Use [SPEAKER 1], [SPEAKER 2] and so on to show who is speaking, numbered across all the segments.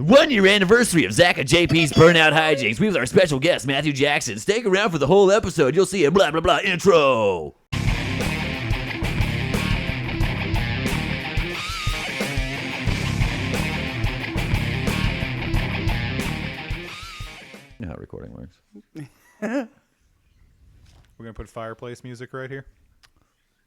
[SPEAKER 1] 1-year anniversary of Zach and JP's Burnout Hijinks. We have our special guest, Matthew Jackson. Stick around for the whole episode. You'll see a blah, blah, blah intro. You know how recording works.
[SPEAKER 2] We're going to put fireplace music right here.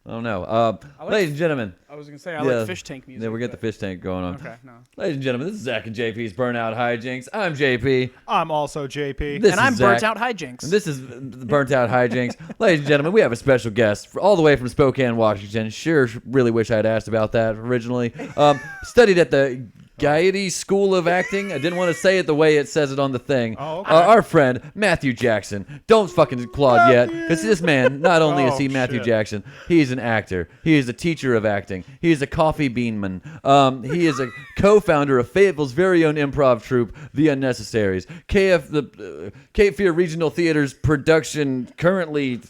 [SPEAKER 1] Oh, no. Ladies and gentlemen.
[SPEAKER 3] I was going to say, I like fish tank music.
[SPEAKER 1] Yeah, we'll get the fish tank going on.
[SPEAKER 3] Okay, no.
[SPEAKER 1] Ladies and gentlemen, this is Zach and JP's Burnout Hijinks. I'm JP.
[SPEAKER 2] I'm also JP.
[SPEAKER 3] And I'm Burnt Out Hijinks.
[SPEAKER 1] This is the Burnt Out Hijinks. Ladies and gentlemen, we have a special guest all the way from Spokane, Washington. Sure, really wish I had asked about that originally. Studied at the Gaiety School of Acting. I didn't want to say it the way it says it on the thing.
[SPEAKER 2] Oh, okay.
[SPEAKER 1] Our friend, Matthew Jackson. Don't fucking applaud yet, because this man, not only is he Matthew Jackson, he's an actor. He is a teacher of acting. He is a coffee beanman. He is a co-founder of Fayetteville's very own improv troupe, The Unnecessaries. Cape Fear Regional Theater's production currently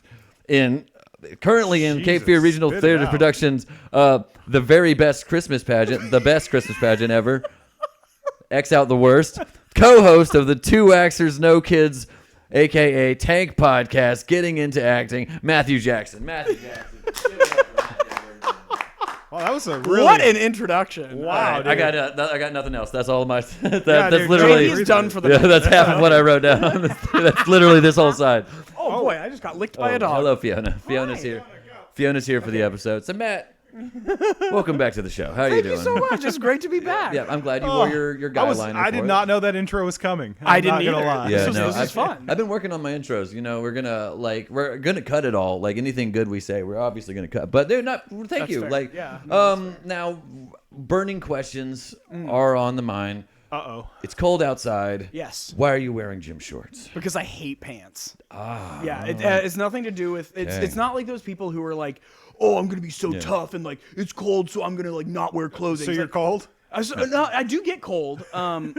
[SPEAKER 1] in Cape Fear Regional Theater Productions, the very best Christmas pageant, the best Christmas pageant ever. X out the worst. Co-host of the Two Axers No Kids, a.k.a. Tank Podcast, Getting Into Acting, Matthew Jackson. Matthew Jackson.
[SPEAKER 2] Wow, that was a really...
[SPEAKER 3] What an introduction.
[SPEAKER 2] Wow,
[SPEAKER 1] dude. I got nothing else. That's all my... That's
[SPEAKER 2] dude,
[SPEAKER 1] literally...
[SPEAKER 3] He's done for the
[SPEAKER 1] Yeah, that's half of what I wrote down. That's literally this whole side.
[SPEAKER 3] Oh, boy, I just got licked by a dog.
[SPEAKER 1] Hello, Fiona. Fiona's here. Fiona's here for the episode. So, Matt, welcome back to the show. How are you doing?
[SPEAKER 3] Thank you so much. It's great to be back.
[SPEAKER 1] Yeah, I'm glad you wore your guy liner.
[SPEAKER 2] I did not know that intro was coming.
[SPEAKER 3] I didn't
[SPEAKER 2] not gonna
[SPEAKER 3] either.
[SPEAKER 2] lie.
[SPEAKER 1] Yeah,
[SPEAKER 3] This is fun.
[SPEAKER 1] I've been working on my intros. You know, we're gonna cut it all. Like anything good we say, we're obviously gonna cut. But they're not. Thank
[SPEAKER 3] That's
[SPEAKER 1] you.
[SPEAKER 3] fair.
[SPEAKER 1] Like,
[SPEAKER 3] Yeah, no,
[SPEAKER 1] now, burning questions are on the mind.
[SPEAKER 2] Uh-oh.
[SPEAKER 1] It's cold outside.
[SPEAKER 3] Yes.
[SPEAKER 1] Why are you wearing gym shorts?
[SPEAKER 3] Because I hate pants.
[SPEAKER 1] Ah.
[SPEAKER 3] Yeah, it's nothing to do with... It's not like those people who are like, oh, I'm going to be so tough and like, it's cold, so I'm going to like not wear clothing.
[SPEAKER 2] So you're cold?
[SPEAKER 3] No, I do get cold. I'm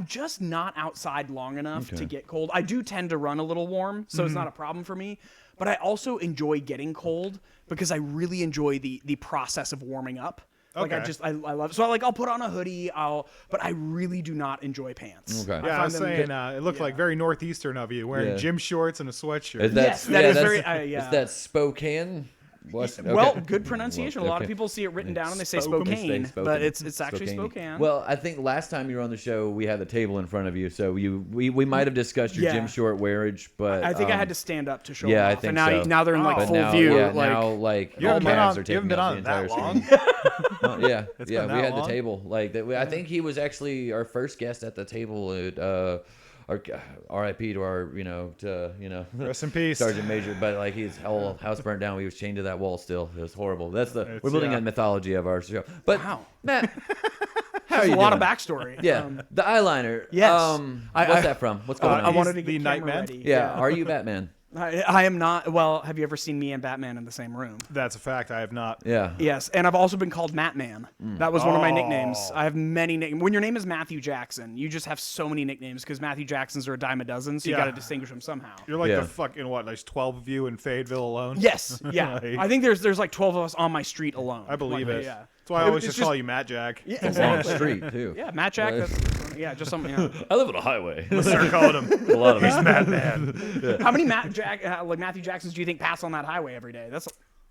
[SPEAKER 3] just not outside long enough to get cold. I do tend to run a little warm, so it's not a problem for me. But I also enjoy getting cold because I really enjoy the process of warming up. Like
[SPEAKER 2] Okay.
[SPEAKER 3] I love it. So I'll put on a hoodie. But I really do not enjoy pants.
[SPEAKER 1] Okay.
[SPEAKER 2] Yeah, I was saying it looked like very northeastern of you, wearing gym shorts and a sweatshirt.
[SPEAKER 1] Is that,
[SPEAKER 3] Yes, that is very...
[SPEAKER 1] Is that Spokane?
[SPEAKER 3] Well, good pronunciation. A lot of people see it written down and they say Spokane,
[SPEAKER 1] Spokane.
[SPEAKER 3] but it's actually Spokane.
[SPEAKER 1] Well, I think last time you were on the show, we had the table in front of you, so we might have discussed your gym short wearage, but
[SPEAKER 3] I think I had to stand up to show
[SPEAKER 1] yeah,
[SPEAKER 3] them
[SPEAKER 1] I
[SPEAKER 3] off.
[SPEAKER 1] think
[SPEAKER 3] And now,
[SPEAKER 1] so.
[SPEAKER 3] now they're in like
[SPEAKER 1] But
[SPEAKER 3] full
[SPEAKER 1] now,
[SPEAKER 3] view.
[SPEAKER 1] yeah,
[SPEAKER 3] like,
[SPEAKER 1] now like
[SPEAKER 2] You
[SPEAKER 1] all
[SPEAKER 2] haven't been
[SPEAKER 1] calves
[SPEAKER 2] on-
[SPEAKER 1] are
[SPEAKER 2] you haven't
[SPEAKER 1] taking
[SPEAKER 2] been
[SPEAKER 1] up
[SPEAKER 2] on
[SPEAKER 1] the entire
[SPEAKER 2] that long?
[SPEAKER 1] screen. Yeah,
[SPEAKER 2] It's
[SPEAKER 1] yeah,
[SPEAKER 2] been
[SPEAKER 1] we
[SPEAKER 2] that
[SPEAKER 1] had the
[SPEAKER 2] long?
[SPEAKER 1] table. Like I think he was actually our first guest at the table at our RIP to our
[SPEAKER 2] Rest in peace.
[SPEAKER 1] Sergeant Major, but like his whole house burned down. He was chained to that wall still. It was horrible. We're building a mythology of our show. But
[SPEAKER 3] Wow.
[SPEAKER 1] Matt, how are
[SPEAKER 3] There's
[SPEAKER 1] you
[SPEAKER 3] a lot
[SPEAKER 1] doing?
[SPEAKER 3] of backstory.
[SPEAKER 1] Yeah, the eyeliner.
[SPEAKER 3] Yes.
[SPEAKER 1] What's that from? What's going on?
[SPEAKER 3] I wanted to
[SPEAKER 2] the
[SPEAKER 3] get
[SPEAKER 2] Night
[SPEAKER 3] camera
[SPEAKER 2] Man?
[SPEAKER 3] ready.
[SPEAKER 1] Yeah, are you Batman?
[SPEAKER 3] I am not. Well, have you ever seen me and Batman in the same room?
[SPEAKER 2] That's a fact. I have not.
[SPEAKER 1] Yeah.
[SPEAKER 3] Yes, and I've also been called Matman. That was one of my nicknames. I have many nicknames. When your name is Matthew Jackson, you just have so many nicknames because Matthew Jacksons are a dime a dozen, so you got to distinguish them somehow.
[SPEAKER 2] You're like
[SPEAKER 1] Yeah.
[SPEAKER 2] the fucking what? There's 12 of you in Fayetteville alone.
[SPEAKER 3] Yes, yeah.
[SPEAKER 2] Like-
[SPEAKER 3] I think there's like 12 of us on my street alone.
[SPEAKER 2] I believe it.
[SPEAKER 3] Yeah.
[SPEAKER 2] That's why I always
[SPEAKER 3] It's
[SPEAKER 2] just call you Matt Jack.
[SPEAKER 3] Yeah,
[SPEAKER 1] It's a long
[SPEAKER 3] exactly.
[SPEAKER 1] street too.
[SPEAKER 3] Yeah, Matt Jack. That's, just something. Yeah.
[SPEAKER 1] I live on a highway.
[SPEAKER 2] Start calling him.
[SPEAKER 1] A lot of
[SPEAKER 2] He's
[SPEAKER 1] them.
[SPEAKER 2] Matt Man.
[SPEAKER 3] How many Matthew Jacksons do you think pass on that highway every day?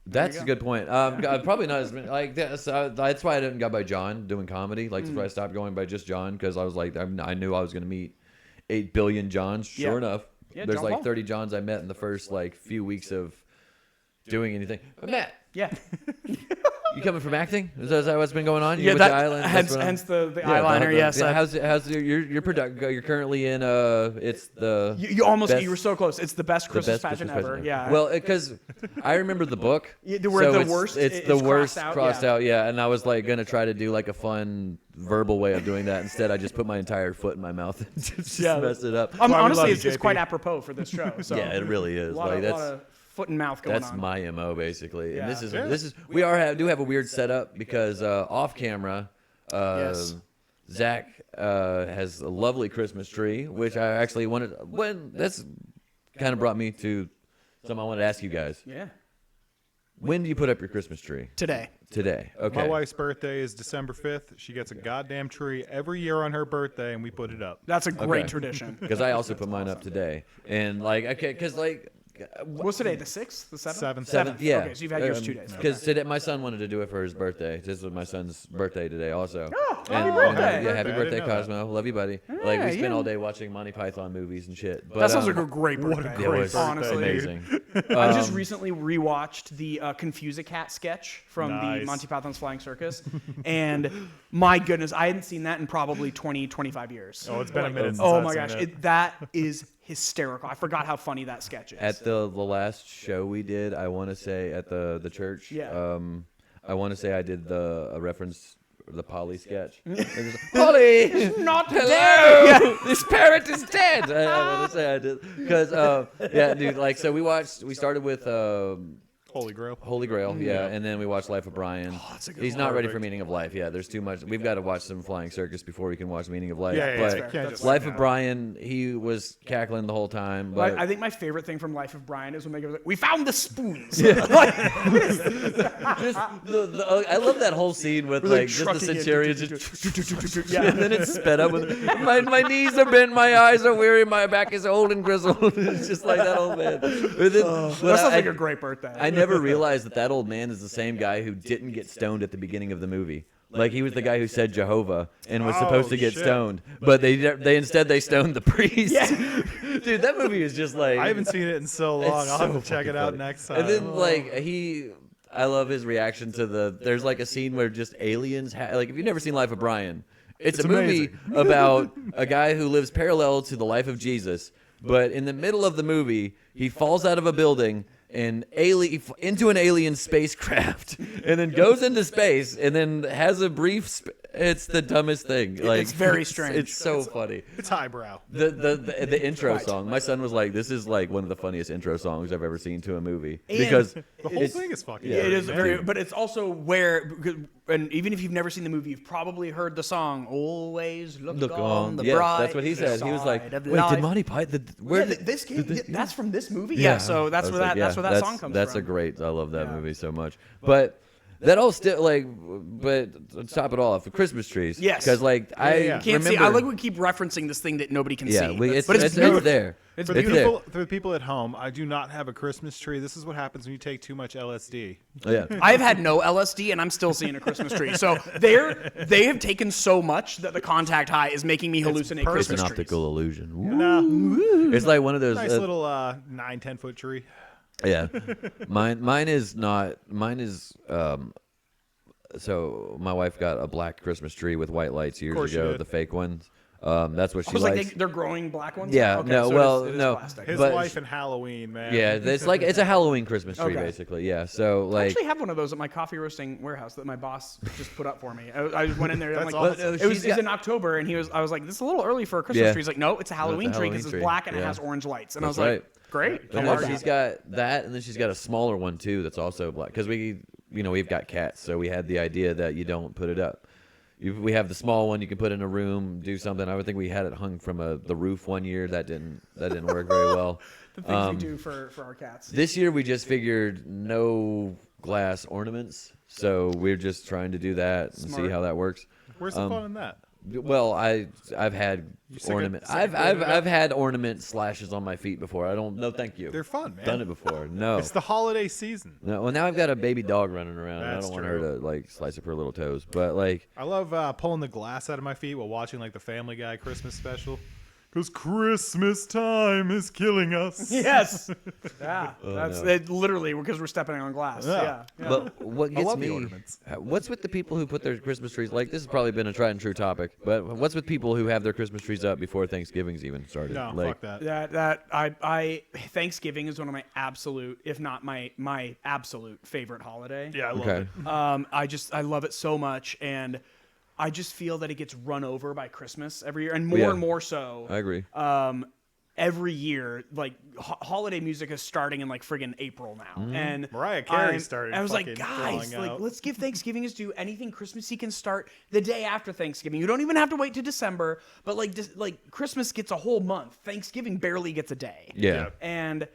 [SPEAKER 1] That's a good point. Probably not as many. Like that's why I didn't go by John doing comedy. Like that's why I stopped going by just John because I was like I knew I was going to meet 8 billion Johns. Sure enough,
[SPEAKER 3] Yeah,
[SPEAKER 1] there's
[SPEAKER 3] John
[SPEAKER 1] like
[SPEAKER 3] Paul.
[SPEAKER 1] 30 Johns I met in the first like few weeks of doing anything. But Matt,
[SPEAKER 3] Yeah.
[SPEAKER 1] you coming from acting? Is that what's been going on? You
[SPEAKER 3] Yeah,
[SPEAKER 1] went
[SPEAKER 3] that,
[SPEAKER 1] to Island.
[SPEAKER 3] hence the eyeliner. Yes.
[SPEAKER 1] Yeah, how's your product? You're currently in it's the
[SPEAKER 3] You almost
[SPEAKER 1] best-
[SPEAKER 3] you were so close. It's the best Christmas
[SPEAKER 1] best
[SPEAKER 3] pageant
[SPEAKER 1] Christmas
[SPEAKER 3] ever.
[SPEAKER 1] pageant
[SPEAKER 3] Yeah.
[SPEAKER 1] Well, because I remember the book.
[SPEAKER 3] Yeah, where the
[SPEAKER 1] it's,
[SPEAKER 3] worst
[SPEAKER 1] It's
[SPEAKER 3] is
[SPEAKER 1] the worst
[SPEAKER 3] crossed out, yeah.
[SPEAKER 1] out. Yeah, and I was like gonna try to do like a fun verbal way of doing that. Instead, I just put my entire foot in my mouth and just messed it up.
[SPEAKER 2] why we love
[SPEAKER 3] Honestly,
[SPEAKER 2] you,
[SPEAKER 3] it's
[SPEAKER 2] JP.
[SPEAKER 3] quite apropos for this show. So
[SPEAKER 1] Yeah, it really is.
[SPEAKER 3] a lot,
[SPEAKER 1] Like
[SPEAKER 3] of,
[SPEAKER 1] that's
[SPEAKER 3] lot of foot and mouth going
[SPEAKER 1] that's
[SPEAKER 3] on.
[SPEAKER 1] my MO basically.
[SPEAKER 3] Yeah.
[SPEAKER 1] And this is we do have a weird setup because off camera,
[SPEAKER 3] Yes.
[SPEAKER 1] Zach has a lovely Christmas tree, which I actually wanted. That's kind of brought me to something I wanted to ask you guys.
[SPEAKER 3] Yeah.
[SPEAKER 1] When do you put up your Christmas tree?
[SPEAKER 3] Today.
[SPEAKER 1] Today. Okay.
[SPEAKER 2] My wife's birthday is December 5th. She gets a goddamn tree every year on her birthday, and we put it up.
[SPEAKER 3] That's a great
[SPEAKER 1] Okay.
[SPEAKER 3] tradition.
[SPEAKER 1] Because I also put mine up today, and like, okay, because like,
[SPEAKER 3] What's today? The 6th? The 7th?
[SPEAKER 2] Seventh.
[SPEAKER 1] yeah.
[SPEAKER 3] Okay, so you've had yours 2 days.
[SPEAKER 1] Because today my son wanted to do it for his birthday. This was my son's birthday today, also.
[SPEAKER 3] Oh,
[SPEAKER 1] And-
[SPEAKER 3] happy birthday.
[SPEAKER 1] Yeah, happy
[SPEAKER 2] I
[SPEAKER 1] birthday,
[SPEAKER 2] didn't know that.
[SPEAKER 1] Cosmo. Love you, buddy. Like we spent
[SPEAKER 3] yeah.
[SPEAKER 1] all day watching Monty Python movies and shit. But,
[SPEAKER 3] That sounds like a great birthday.
[SPEAKER 1] it was
[SPEAKER 3] honestly.
[SPEAKER 1] amazing.
[SPEAKER 3] I just recently rewatched the Confuse-a-Cat sketch from the
[SPEAKER 2] Nice.
[SPEAKER 3] Monty Python's Flying Circus, and my goodness, I hadn't seen that in probably 20, 25 years.
[SPEAKER 2] Oh, it's been a minute since
[SPEAKER 3] Oh
[SPEAKER 2] I've
[SPEAKER 3] my
[SPEAKER 2] seen
[SPEAKER 3] gosh,
[SPEAKER 2] it.
[SPEAKER 3] that is hysterical. I forgot how funny that sketch is.
[SPEAKER 1] At the last show we did, I want to say at the church.
[SPEAKER 3] Yeah.
[SPEAKER 1] I want to say I did a reference. The Polly sketch. Polly,
[SPEAKER 3] not
[SPEAKER 1] hello. This parrot is dead. I want to say I did because yeah, dude. Like so, we started with
[SPEAKER 2] Holy Grail.
[SPEAKER 1] Holy Grail, yeah, and then we watched Life of Brian.
[SPEAKER 3] that's a good
[SPEAKER 1] He's
[SPEAKER 3] one.
[SPEAKER 1] not ready for Meaning of Life. Yeah, there's too much. We've got to watch some Flying Circus before we can watch Meaning of Life.
[SPEAKER 2] Yeah,
[SPEAKER 1] but
[SPEAKER 2] yeah, can't just
[SPEAKER 1] Life
[SPEAKER 2] sit
[SPEAKER 1] of
[SPEAKER 2] down.
[SPEAKER 1] Brian, he was cackling the whole time. But
[SPEAKER 3] I think my favorite thing from Life of Brian is when they go, "We found the spoons."
[SPEAKER 1] I love that whole scene with like just the
[SPEAKER 3] trucking it.
[SPEAKER 1] centurions, just,
[SPEAKER 3] Yeah.
[SPEAKER 1] and then it's sped up with my knees are bent, my eyes are weary, my back is old and grizzled. It's just like that old man. But then- but
[SPEAKER 3] That sounds
[SPEAKER 1] I-
[SPEAKER 3] like a great birthday.
[SPEAKER 1] I never realized that old man is the same guy who didn't get stoned at the beginning of the movie. Like he was the guy who said Jehovah and was supposed to get
[SPEAKER 2] shit.
[SPEAKER 1] stoned, but they instead stoned the priest. Dude, that movie is just like
[SPEAKER 2] I haven't seen it in so long.
[SPEAKER 1] it's
[SPEAKER 2] I'll have
[SPEAKER 1] so
[SPEAKER 2] to check it
[SPEAKER 1] fucking
[SPEAKER 2] out
[SPEAKER 1] funny.
[SPEAKER 2] next time.
[SPEAKER 1] And then like I love his reaction to there's like a scene where just aliens like if you've never seen Life of Brian, it's a movie about a guy who lives parallel to the life of Jesus, but in the middle of the movie he falls out of a building and into an alien spacecraft and then goes into space and then has a brief it's the dumbest thing. Like
[SPEAKER 3] It's very strange.
[SPEAKER 1] It's so funny.
[SPEAKER 2] it's highbrow.
[SPEAKER 1] The intro song. My son was like, "This is like one of the funniest intro songs I've ever seen to a movie." Because
[SPEAKER 2] The whole
[SPEAKER 1] it's-
[SPEAKER 2] thing is fucking.
[SPEAKER 1] yeah,
[SPEAKER 3] It is
[SPEAKER 2] man.
[SPEAKER 3] very, but it's also where, and even if you've never seen the movie, you've probably heard the song "Always Look on the
[SPEAKER 1] yeah,
[SPEAKER 3] Bright."
[SPEAKER 1] that's what he said. He was like,
[SPEAKER 3] Side of
[SPEAKER 1] "Wait,
[SPEAKER 3] life."
[SPEAKER 1] did Monty Python? Where
[SPEAKER 3] Yeah,
[SPEAKER 1] did
[SPEAKER 3] this came, that's from this movie.
[SPEAKER 1] Yeah.
[SPEAKER 3] Yeah, so that's
[SPEAKER 1] I was
[SPEAKER 3] where
[SPEAKER 1] like,
[SPEAKER 3] that's where that
[SPEAKER 1] that's-
[SPEAKER 3] song comes
[SPEAKER 1] That's
[SPEAKER 3] from.
[SPEAKER 1] a great. I love that movie so much. But that all still like, but to top it all off, the Christmas trees.
[SPEAKER 3] Yes.
[SPEAKER 1] Because like I
[SPEAKER 2] yeah.
[SPEAKER 3] Can't
[SPEAKER 1] remember.
[SPEAKER 3] see. I like we keep referencing this thing that nobody can
[SPEAKER 1] yeah,
[SPEAKER 3] see.
[SPEAKER 1] it's
[SPEAKER 3] but it's beautiful.
[SPEAKER 1] there.
[SPEAKER 3] It's
[SPEAKER 2] For the people at home, I do not have a Christmas tree. This is what happens when you take too much LSD.
[SPEAKER 1] Yeah.
[SPEAKER 3] I've had no LSD and I'm still seeing a Christmas tree. So they have taken so much that the contact high is making me hallucinate
[SPEAKER 1] It's
[SPEAKER 3] Christmas
[SPEAKER 1] an
[SPEAKER 3] trees.
[SPEAKER 1] optical illusion. Ooh.
[SPEAKER 2] No,
[SPEAKER 1] It's like one of those.
[SPEAKER 2] nice little 9-10 foot tree.
[SPEAKER 1] Yeah, mine is not. Mine is. So my wife got a black Christmas tree with white lights years
[SPEAKER 2] course she
[SPEAKER 1] ago,
[SPEAKER 2] did.
[SPEAKER 1] the fake ones. That's what she
[SPEAKER 3] I was
[SPEAKER 1] likes.
[SPEAKER 3] like, they're growing black ones?
[SPEAKER 1] Yeah,
[SPEAKER 3] Okay,
[SPEAKER 1] no,
[SPEAKER 3] so
[SPEAKER 1] well,
[SPEAKER 3] it is
[SPEAKER 1] no.
[SPEAKER 3] plastic.
[SPEAKER 2] His
[SPEAKER 1] But-
[SPEAKER 2] wife and Halloween, man.
[SPEAKER 1] Yeah, it's a Halloween Christmas tree
[SPEAKER 3] Okay.
[SPEAKER 1] basically. Yeah, so
[SPEAKER 3] I
[SPEAKER 1] like
[SPEAKER 3] actually have one of those at my coffee roasting warehouse that my boss just put up for me. I just went in there. And I'm
[SPEAKER 2] That's
[SPEAKER 3] like,
[SPEAKER 2] awesome.
[SPEAKER 3] it was
[SPEAKER 1] She's got-
[SPEAKER 3] in October, and I was like, this is a little early for a Christmas
[SPEAKER 1] Yeah.
[SPEAKER 3] tree. He's like, no, it's a Halloween tree because it's
[SPEAKER 1] Halloween tree,
[SPEAKER 3] black and it
[SPEAKER 1] yeah.
[SPEAKER 3] has orange lights. And
[SPEAKER 1] That's
[SPEAKER 3] I was
[SPEAKER 1] right.
[SPEAKER 3] like, great.
[SPEAKER 1] But
[SPEAKER 3] I
[SPEAKER 1] no,
[SPEAKER 3] love
[SPEAKER 1] she's
[SPEAKER 3] that.
[SPEAKER 1] got that, and then she's got a smaller one too that's also black. Because we've got cats, so we had the idea that you don't put it up. We have the small one you can put in a room, do something. I would think we had it hung from the roof one year. That didn't work very well.
[SPEAKER 3] The things we do for our cats.
[SPEAKER 1] This year we just figured no glass ornaments, so we're just trying to do that and see
[SPEAKER 3] Smart.
[SPEAKER 1] how that works.
[SPEAKER 2] Where's the fun in that?
[SPEAKER 1] Well, I've had ornament. I've had ornament slashes on my feet before. I don't. No, thank you.
[SPEAKER 2] They're fun, man.
[SPEAKER 1] Done it before. No.
[SPEAKER 2] It's the holiday season.
[SPEAKER 1] No. Well, now I've got a baby dog running around. And I
[SPEAKER 2] That's
[SPEAKER 1] don't want her
[SPEAKER 2] true.
[SPEAKER 1] to like slice up her little toes. But like,
[SPEAKER 2] I love pulling the glass out of my feet while watching like the Family Guy Christmas special. Because Christmas time is killing us.
[SPEAKER 3] Yes. Yeah. That's
[SPEAKER 1] no.
[SPEAKER 3] it, literally because we're stepping on glass.
[SPEAKER 2] Yeah.
[SPEAKER 3] Yeah.
[SPEAKER 1] but what gets
[SPEAKER 2] love the
[SPEAKER 1] me?
[SPEAKER 2] ornaments.
[SPEAKER 1] What's with the people who put their Christmas trees? Like this has probably been a tried and true topic. But what's with people who have their Christmas trees up before Thanksgiving's even started?
[SPEAKER 2] No,
[SPEAKER 1] like,
[SPEAKER 2] fuck that.
[SPEAKER 3] I Thanksgiving is one of my absolute, if not my absolute favorite holiday.
[SPEAKER 2] Yeah, I love
[SPEAKER 1] Okay.
[SPEAKER 2] it.
[SPEAKER 3] I love it so much, and I just feel that it gets run over by Christmas every year, and more
[SPEAKER 1] Yeah.
[SPEAKER 3] and more so.
[SPEAKER 1] I agree.
[SPEAKER 3] Every year, like holiday music is starting in like friggin' April now, and
[SPEAKER 2] Mariah Carey
[SPEAKER 3] I'm-
[SPEAKER 2] started
[SPEAKER 3] I was like,
[SPEAKER 2] fucking
[SPEAKER 3] guys,
[SPEAKER 2] throwing
[SPEAKER 3] like
[SPEAKER 2] out.
[SPEAKER 3] let's give Thanksgiving its due. Anything Christmassy can start the day after Thanksgiving. You don't even have to wait to December, but like Christmas gets a whole month. Thanksgiving barely gets a day.
[SPEAKER 1] Yeah.
[SPEAKER 3] And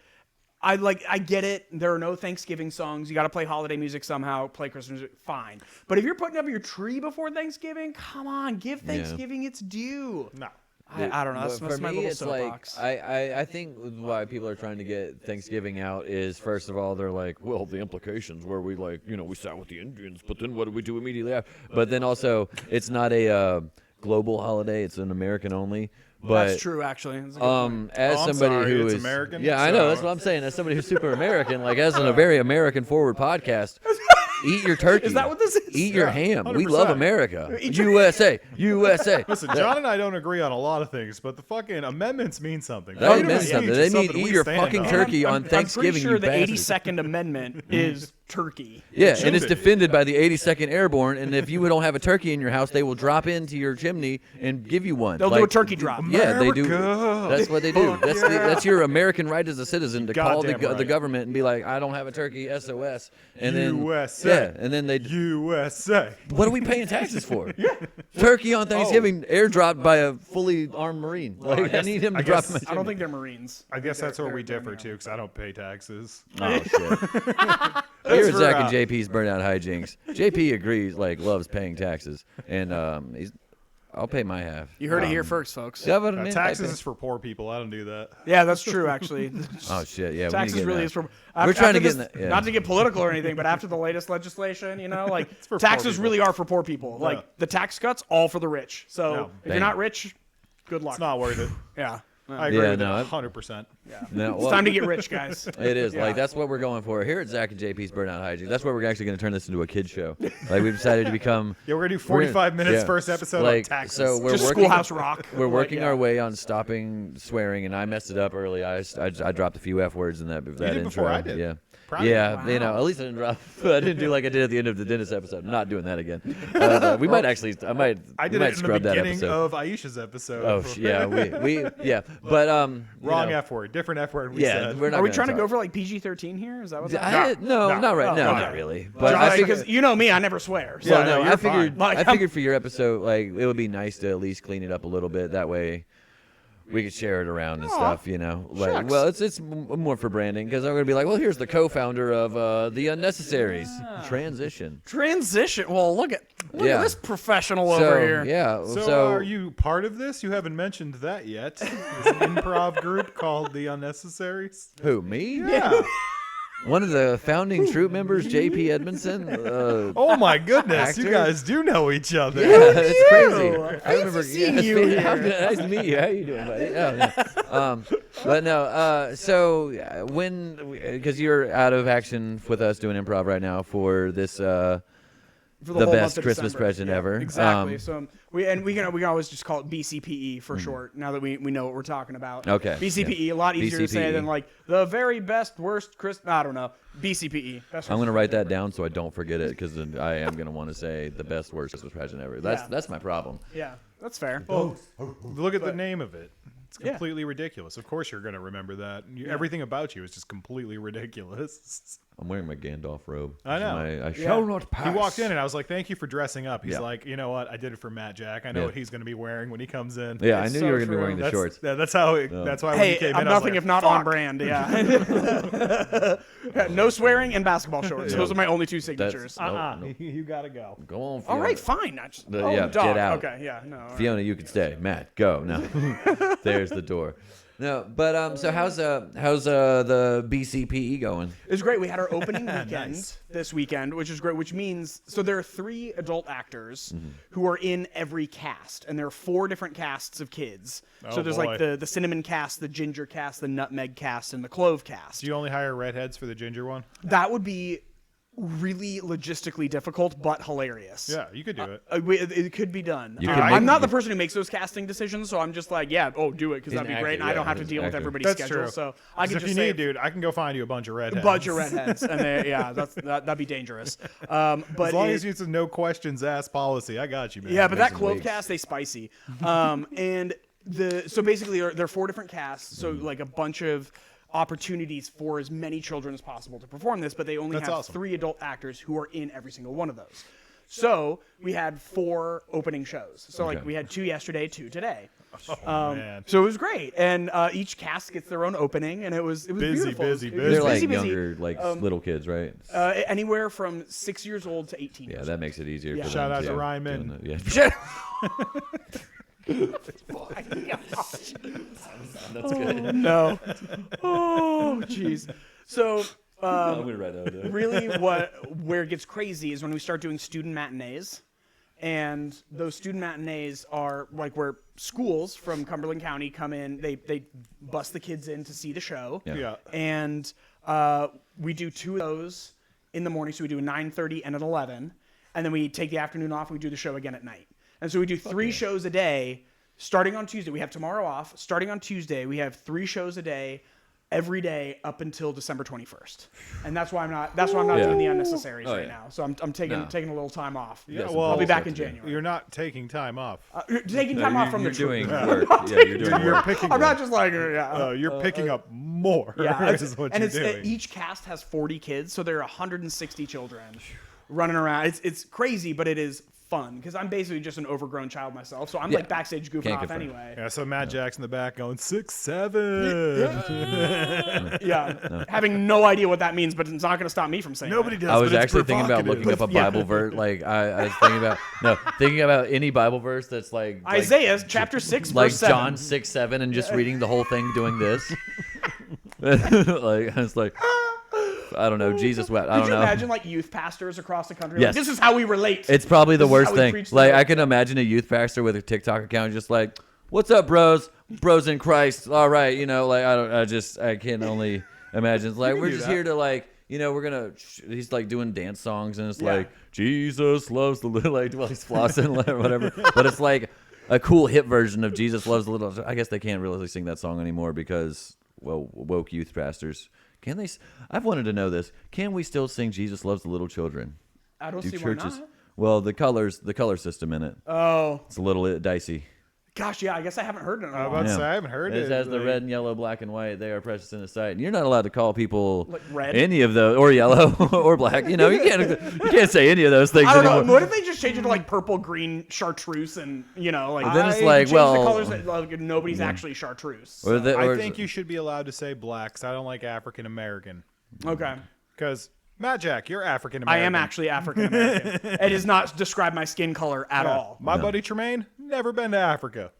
[SPEAKER 3] I get it. There are no Thanksgiving songs. You got to play holiday music somehow. Play Christmas music, fine. But if you're putting up your tree before Thanksgiving, come on, give Thanksgiving its due.
[SPEAKER 2] No.
[SPEAKER 3] I don't know. That's
[SPEAKER 1] For
[SPEAKER 3] my
[SPEAKER 1] me,
[SPEAKER 3] little
[SPEAKER 1] it's
[SPEAKER 3] soapbox.
[SPEAKER 1] like I think why people are trying to get Thanksgiving out is, first of all, they're like, well, the implications where we we sat with the Indians, but then what do we do immediately after? But then also, it's not a global holiday; it's an American only. But
[SPEAKER 3] That's true, actually. That's a good point.
[SPEAKER 1] as
[SPEAKER 2] I'm
[SPEAKER 1] somebody
[SPEAKER 2] sorry,
[SPEAKER 1] who
[SPEAKER 2] it's
[SPEAKER 1] is
[SPEAKER 2] American,
[SPEAKER 1] yeah, I know
[SPEAKER 2] so-
[SPEAKER 1] that's what I'm saying. As somebody who's super American, like as in a very American forward podcast. Eat your turkey.
[SPEAKER 3] Is that what this is?
[SPEAKER 1] Eat your ham. We
[SPEAKER 2] 100%.
[SPEAKER 1] love America. USA. USA.
[SPEAKER 2] Listen, John and I don't agree on a lot of things, but the fucking amendments mean something.
[SPEAKER 1] They
[SPEAKER 2] Freedom
[SPEAKER 1] mean
[SPEAKER 2] of
[SPEAKER 1] something.
[SPEAKER 2] speech
[SPEAKER 1] They
[SPEAKER 2] is
[SPEAKER 1] mean
[SPEAKER 2] something
[SPEAKER 1] eat
[SPEAKER 2] we
[SPEAKER 1] your
[SPEAKER 2] stand
[SPEAKER 1] fucking
[SPEAKER 2] on.
[SPEAKER 1] turkey on
[SPEAKER 3] I'm
[SPEAKER 1] Thanksgiving,
[SPEAKER 3] pretty sure
[SPEAKER 1] you
[SPEAKER 3] the
[SPEAKER 1] bastards.
[SPEAKER 3] 82nd Amendment is turkey.
[SPEAKER 1] Yeah,
[SPEAKER 2] should
[SPEAKER 1] and it's
[SPEAKER 2] be.
[SPEAKER 1] defended by the 82nd Airborne, and if you don't have a turkey in your house, they will drop into your chimney and give you one.
[SPEAKER 3] They'll do a turkey drop.
[SPEAKER 1] Yeah, they do.
[SPEAKER 2] America.
[SPEAKER 1] That's what they do.
[SPEAKER 2] Fuck
[SPEAKER 1] That's your American right as a citizen to call the
[SPEAKER 2] Goddamn right.
[SPEAKER 1] government and be like, I don't have a turkey, SOS. And then
[SPEAKER 2] USA.
[SPEAKER 1] yeah, and then they.
[SPEAKER 2] USA.
[SPEAKER 1] What are we paying taxes for? Turkey on Thanksgiving, airdropped by a fully armed Marine. Like, I need him to
[SPEAKER 2] I
[SPEAKER 1] drop
[SPEAKER 2] guess-
[SPEAKER 1] my
[SPEAKER 3] I don't think they're Marines.
[SPEAKER 2] I guess that's where we differ too, because I don't pay taxes.
[SPEAKER 1] Oh shit! Here at
[SPEAKER 2] for,
[SPEAKER 1] Zach and JP's Burnout Hijinks, JP agrees, like loves paying taxes, and I'll pay my half.
[SPEAKER 3] You heard it here first, folks.
[SPEAKER 1] Yeah, but I mean,
[SPEAKER 2] Taxes is for poor people. I don't do that.
[SPEAKER 3] Yeah, that's true, actually.
[SPEAKER 1] Oh shit! Yeah,
[SPEAKER 3] Taxes
[SPEAKER 1] we need to get
[SPEAKER 3] really
[SPEAKER 1] that.
[SPEAKER 3] is for.
[SPEAKER 1] We're trying to get
[SPEAKER 3] this,
[SPEAKER 1] in that- yeah.
[SPEAKER 3] not to get political or anything, but after the latest legislation, like
[SPEAKER 2] for poor
[SPEAKER 3] taxes
[SPEAKER 2] people.
[SPEAKER 3] really are for poor people.
[SPEAKER 2] Yeah.
[SPEAKER 3] Like the tax cuts, all for the rich. So
[SPEAKER 2] No.
[SPEAKER 3] if you're
[SPEAKER 1] Bang.
[SPEAKER 3] not rich, good luck.
[SPEAKER 2] It's not worth it.
[SPEAKER 3] Yeah.
[SPEAKER 2] I agree
[SPEAKER 1] Yeah,
[SPEAKER 2] with
[SPEAKER 1] no,
[SPEAKER 2] it
[SPEAKER 1] I've-
[SPEAKER 2] 100%.
[SPEAKER 1] No,
[SPEAKER 3] It's
[SPEAKER 1] well,
[SPEAKER 3] time to get rich, guys.
[SPEAKER 1] It is
[SPEAKER 3] Yeah.
[SPEAKER 1] like that's what we're going for here at Zach and JP's Burnout Hygiene. That's where we're actually going to turn this into a kid show. Like we've decided to become.
[SPEAKER 2] Yeah, we're gonna do
[SPEAKER 1] we're
[SPEAKER 2] 45 minutes
[SPEAKER 1] yeah.
[SPEAKER 2] first episode
[SPEAKER 1] Like,
[SPEAKER 2] on taxes.
[SPEAKER 1] so we're
[SPEAKER 3] Just
[SPEAKER 1] working,
[SPEAKER 3] Schoolhouse Rock.
[SPEAKER 1] We're working
[SPEAKER 3] yeah.
[SPEAKER 1] our way on stopping swearing, and I messed it up early. I dropped a few F words in that
[SPEAKER 2] did
[SPEAKER 1] intro.
[SPEAKER 2] before I did.
[SPEAKER 1] Yeah.
[SPEAKER 2] Proud of you.
[SPEAKER 1] Yeah,
[SPEAKER 3] Wow.
[SPEAKER 1] at least I didn't drop. I didn't do like I did at the end of the dentist episode. I'm not doing that again. We might actually. I might
[SPEAKER 2] I
[SPEAKER 1] we
[SPEAKER 2] did
[SPEAKER 1] might
[SPEAKER 2] it in the
[SPEAKER 1] scrub that
[SPEAKER 2] beginning
[SPEAKER 1] episode.
[SPEAKER 2] of Aisha's episode.
[SPEAKER 1] Oh yeah, we yeah, but
[SPEAKER 2] Wrong
[SPEAKER 1] you know,
[SPEAKER 2] F word, different F word. We
[SPEAKER 1] Yeah,
[SPEAKER 2] said.
[SPEAKER 1] we're not.
[SPEAKER 3] Are we
[SPEAKER 1] gonna
[SPEAKER 3] trying to
[SPEAKER 1] talk.
[SPEAKER 3] go for like PG-13 here? Is that what's
[SPEAKER 1] No, not right. No,
[SPEAKER 3] okay.
[SPEAKER 1] not really. But
[SPEAKER 2] John,
[SPEAKER 1] I figured.
[SPEAKER 3] Because you know me, I never swear. So
[SPEAKER 1] Well,
[SPEAKER 2] Yeah, no,
[SPEAKER 1] no,
[SPEAKER 2] you're
[SPEAKER 1] I figured.
[SPEAKER 2] fine.
[SPEAKER 3] Like,
[SPEAKER 1] I figured for your episode, like it would be nice to at least clean it up a little bit. That way, we could share it around and stuff. You know, like
[SPEAKER 3] shucks.
[SPEAKER 1] well, it's more for branding because I'm gonna be like, well, here's the co-founder of the Unnecessaries Transition.
[SPEAKER 3] transition. Well, look at
[SPEAKER 1] Yeah.
[SPEAKER 3] this professional
[SPEAKER 1] So
[SPEAKER 3] over here.
[SPEAKER 1] yeah,
[SPEAKER 2] So, are you part of this? You haven't mentioned that yet. There's an improv group called The Unnecessaries.
[SPEAKER 1] who me?
[SPEAKER 2] Yeah.
[SPEAKER 1] One of the founding troop members, JP Edmondson.
[SPEAKER 2] Oh my goodness, you
[SPEAKER 1] Actor?
[SPEAKER 2] guys do know each other.
[SPEAKER 1] Yeah, it's crazy.
[SPEAKER 3] you?
[SPEAKER 1] I remember
[SPEAKER 3] seeing
[SPEAKER 1] yeah,
[SPEAKER 3] you
[SPEAKER 1] it's
[SPEAKER 3] here.
[SPEAKER 1] nice to meet you. How you doing, buddy? But no. So when because you're out of action with us doing improv right now for this
[SPEAKER 3] For
[SPEAKER 1] the
[SPEAKER 3] whole
[SPEAKER 1] best
[SPEAKER 3] month of
[SPEAKER 1] Christmas
[SPEAKER 3] December.
[SPEAKER 1] present
[SPEAKER 3] Yeah,
[SPEAKER 1] ever.
[SPEAKER 3] Exactly. So we can always just call it BCPE for short. Now that we know what we're talking about.
[SPEAKER 1] Okay,
[SPEAKER 3] BCPE, a lot easier to say
[SPEAKER 1] BCPE.
[SPEAKER 3] than like the very best worst Christmas. I don't know. BCPE. Best
[SPEAKER 1] I'm gonna
[SPEAKER 3] Christmas
[SPEAKER 1] write that
[SPEAKER 3] present
[SPEAKER 1] down so I don't forget it because I am gonna want to say the best worst Christmas present ever. That's my problem.
[SPEAKER 3] ever. Yeah, that's fair.
[SPEAKER 2] Well, look at the name of it. It's
[SPEAKER 3] Yeah.
[SPEAKER 2] completely ridiculous. Of course you're going to remember that. Everything about you is just completely ridiculous.
[SPEAKER 1] I'm wearing my Gandalf robe.
[SPEAKER 2] I know.
[SPEAKER 1] I shall not pass.
[SPEAKER 2] He walked in and I was like, thank you for dressing up. He's
[SPEAKER 1] Yeah.
[SPEAKER 2] like, you know what? I did it for Matt Jack. I know
[SPEAKER 1] Yeah.
[SPEAKER 2] what he's going to be wearing when he comes in.
[SPEAKER 1] Yeah, I
[SPEAKER 3] It's
[SPEAKER 1] knew
[SPEAKER 3] so
[SPEAKER 1] you were gonna be
[SPEAKER 3] true.
[SPEAKER 1] wearing the
[SPEAKER 2] That's,
[SPEAKER 1] shorts.
[SPEAKER 2] that's how it, that's why when he
[SPEAKER 3] Hey,
[SPEAKER 2] came
[SPEAKER 3] I'm
[SPEAKER 2] in, I was
[SPEAKER 3] nothing
[SPEAKER 2] like,
[SPEAKER 3] if not on
[SPEAKER 2] "Fuck."
[SPEAKER 3] brand. Yeah. Yeah, no swearing and basketball shorts.
[SPEAKER 1] Yeah.
[SPEAKER 3] Those are my only two signatures.
[SPEAKER 1] No, no.
[SPEAKER 2] You got to go.
[SPEAKER 1] Go on, Fiona.
[SPEAKER 3] All right, fine. I just,
[SPEAKER 1] Yeah,
[SPEAKER 3] dog.
[SPEAKER 1] get out.
[SPEAKER 3] Okay, yeah, no. all right.
[SPEAKER 1] Fiona, you can stay. Matt, go. No, there's the door. No, but so how's the BCPE going?
[SPEAKER 3] It's great. We had our opening weekend
[SPEAKER 2] Nice.
[SPEAKER 3] this weekend, which is great. Which means so there are 3 adult actors
[SPEAKER 1] Mm-hmm.
[SPEAKER 3] who are in every cast, and there are 4 different casts of kids. So
[SPEAKER 2] Oh,
[SPEAKER 3] there's
[SPEAKER 2] boy.
[SPEAKER 3] like the cinnamon cast, the ginger cast, the nutmeg cast, and the clove cast.
[SPEAKER 2] Do you only hire redheads for the ginger one?
[SPEAKER 3] That would be really logistically difficult, but hilarious.
[SPEAKER 2] Yeah, you could do it.
[SPEAKER 3] It could be done.
[SPEAKER 1] You could
[SPEAKER 3] I'm
[SPEAKER 1] make-
[SPEAKER 3] not the person who makes those casting decisions, so I'm just like, yeah, do it because
[SPEAKER 1] He's
[SPEAKER 3] that'd be
[SPEAKER 1] an
[SPEAKER 3] great,
[SPEAKER 1] actor,
[SPEAKER 3] and I don't
[SPEAKER 1] yeah,
[SPEAKER 3] have to
[SPEAKER 1] he's
[SPEAKER 3] deal
[SPEAKER 1] an
[SPEAKER 3] with
[SPEAKER 1] actor.
[SPEAKER 3] everybody's
[SPEAKER 2] That's
[SPEAKER 3] schedule.
[SPEAKER 2] true.
[SPEAKER 3] So I can
[SPEAKER 2] If
[SPEAKER 3] just
[SPEAKER 2] you
[SPEAKER 3] say
[SPEAKER 2] need, dude, I can go find you a bunch of redheads.
[SPEAKER 3] a bunch of redheads, and that'd be dangerous. But
[SPEAKER 2] As long
[SPEAKER 3] it-
[SPEAKER 2] as it's a no questions asked policy, I got you, man.
[SPEAKER 3] yeah, but that
[SPEAKER 1] some
[SPEAKER 3] clove
[SPEAKER 1] wigs.
[SPEAKER 3] cast, they spicy. And so basically there are 4 different casts, so like a bunch of opportunities for as many children as possible to perform this, but they only
[SPEAKER 2] That's
[SPEAKER 3] have
[SPEAKER 2] awesome.
[SPEAKER 3] 3 adult actors who are in every single one of those. So we had 4 opening shows. So like
[SPEAKER 1] Okay.
[SPEAKER 3] we had 2 yesterday, 2 today.
[SPEAKER 2] Man.
[SPEAKER 3] So it was great, and each cast gets their own opening, and it was beautiful.
[SPEAKER 2] busy,
[SPEAKER 3] It was
[SPEAKER 2] busy.
[SPEAKER 1] They're like
[SPEAKER 3] busy, busy.
[SPEAKER 1] younger, like little kids, right?
[SPEAKER 3] Anywhere from 6 years old to 18.
[SPEAKER 1] Yeah,
[SPEAKER 3] years
[SPEAKER 1] that makes it easier.
[SPEAKER 3] Yeah.
[SPEAKER 1] For
[SPEAKER 2] Shout
[SPEAKER 1] them
[SPEAKER 2] out to
[SPEAKER 1] too,
[SPEAKER 2] Ryman.
[SPEAKER 1] doing that. Yeah.
[SPEAKER 3] Shit.
[SPEAKER 1] That's good.
[SPEAKER 3] No. Oh, jeez. So.
[SPEAKER 1] I'm gonna write that down.
[SPEAKER 3] Really where it gets crazy is when we start doing student matinees, and those student matinees are like where schools from Cumberland County come in, they bust the kids in to see the show.
[SPEAKER 2] Yeah.
[SPEAKER 3] And we do 2 of those in the morning, so we do a 9:30 and an 11, and then we take the afternoon off and we do the show again at night. And so we do 3 shows a day starting on Tuesday. We have tomorrow off. Starting on Tuesday, we have 3 shows a day every day up until December 21st, and that's why I'm not doing the unnecessaries right now. So I'm taking a little time off.
[SPEAKER 2] Yeah,
[SPEAKER 1] some
[SPEAKER 2] well,
[SPEAKER 3] I'll be back in
[SPEAKER 1] bullshit to do.
[SPEAKER 3] January.
[SPEAKER 2] You're not taking time off.
[SPEAKER 3] Taking time off from
[SPEAKER 1] you're
[SPEAKER 3] the
[SPEAKER 1] doing
[SPEAKER 3] truth.
[SPEAKER 1] work. Yeah, you're doing
[SPEAKER 2] You're
[SPEAKER 1] work.
[SPEAKER 2] picking
[SPEAKER 3] I'm not
[SPEAKER 2] up.
[SPEAKER 3] just like
[SPEAKER 2] You're picking up more.
[SPEAKER 3] yeah.
[SPEAKER 2] is what
[SPEAKER 3] and
[SPEAKER 2] you're
[SPEAKER 3] it's
[SPEAKER 2] doing.
[SPEAKER 3] each cast has 40 kids, so there are 160 children running around. It's crazy, but it is fun because I'm basically just an overgrown child myself, so I'm like backstage goofing
[SPEAKER 1] Can't
[SPEAKER 3] off
[SPEAKER 1] confirm.
[SPEAKER 3] anyway.
[SPEAKER 2] Yeah, so Matt Jack's in the back going 6'7".
[SPEAKER 3] Yeah, having no idea what that means, but it's not going to stop me from saying
[SPEAKER 2] Nobody
[SPEAKER 3] it.
[SPEAKER 2] does.
[SPEAKER 1] I was
[SPEAKER 2] but it's
[SPEAKER 1] actually thinking about looking up a
[SPEAKER 2] provocative.
[SPEAKER 1] Bible verse. Like I was thinking about any Bible verse that's like
[SPEAKER 3] Isaiah chapter 6
[SPEAKER 1] like
[SPEAKER 3] verse 7.
[SPEAKER 1] John 6:7, and just reading the whole thing doing this. Like I was like, I don't know. Jesus wept. I
[SPEAKER 3] Could
[SPEAKER 1] don't
[SPEAKER 3] you
[SPEAKER 1] know.
[SPEAKER 3] imagine like youth pastors across the country?
[SPEAKER 1] Yes.
[SPEAKER 3] Like, this is how we relate.
[SPEAKER 1] It's probably the
[SPEAKER 3] This is
[SPEAKER 1] worst
[SPEAKER 3] how we
[SPEAKER 1] thing.
[SPEAKER 3] preach the
[SPEAKER 1] Like
[SPEAKER 3] Lord.
[SPEAKER 1] I can imagine a youth pastor with a TikTok account, just like, "What's up, bros? Bros in Christ. All right, you know, like I can only imagine. It's like we're just here to like, you know, we're gonna. He's like doing dance songs, and it's
[SPEAKER 3] Yeah.
[SPEAKER 1] like Jesus loves the little, like while he's flossing, like, whatever. But it's like a cool hip version of Jesus loves the little. I guess they can't really sing that song anymore because woke youth pastors. Can they? I've wanted to know this. Can we still sing "Jesus Loves the Little Children"?
[SPEAKER 3] I don't
[SPEAKER 1] Do
[SPEAKER 3] see
[SPEAKER 1] churches?
[SPEAKER 3] why not.
[SPEAKER 1] Well, the color system in it.
[SPEAKER 3] Oh,
[SPEAKER 1] It's a little dicey.
[SPEAKER 3] gosh, yeah. I guess I haven't heard it in a
[SPEAKER 2] I was
[SPEAKER 3] while.
[SPEAKER 2] about to
[SPEAKER 1] Yeah.
[SPEAKER 2] say, I haven't heard
[SPEAKER 1] It
[SPEAKER 2] it.
[SPEAKER 1] has the
[SPEAKER 2] like-
[SPEAKER 1] red and yellow, black and white. They are precious in His sight. And you're not allowed to call people
[SPEAKER 3] Like red?
[SPEAKER 1] any of those, or yellow, or black. You know, you can't say any of those things
[SPEAKER 3] I don't know.
[SPEAKER 1] anymore.
[SPEAKER 3] What if they just change it to like purple, green, chartreuse, and you know, like
[SPEAKER 1] Then it's
[SPEAKER 3] they
[SPEAKER 1] like,
[SPEAKER 3] change
[SPEAKER 1] well,
[SPEAKER 3] the colors that like, nobody's actually chartreuse.
[SPEAKER 1] Or the-
[SPEAKER 2] I
[SPEAKER 1] or-
[SPEAKER 2] think you should be allowed to say black, 'cause I don't like African American.
[SPEAKER 3] Okay.
[SPEAKER 2] Because Matt Jack, you're African
[SPEAKER 3] I
[SPEAKER 2] American.
[SPEAKER 3] am actually African American. It does not describe my skin color at all.
[SPEAKER 2] My buddy Tremaine, never been to Africa.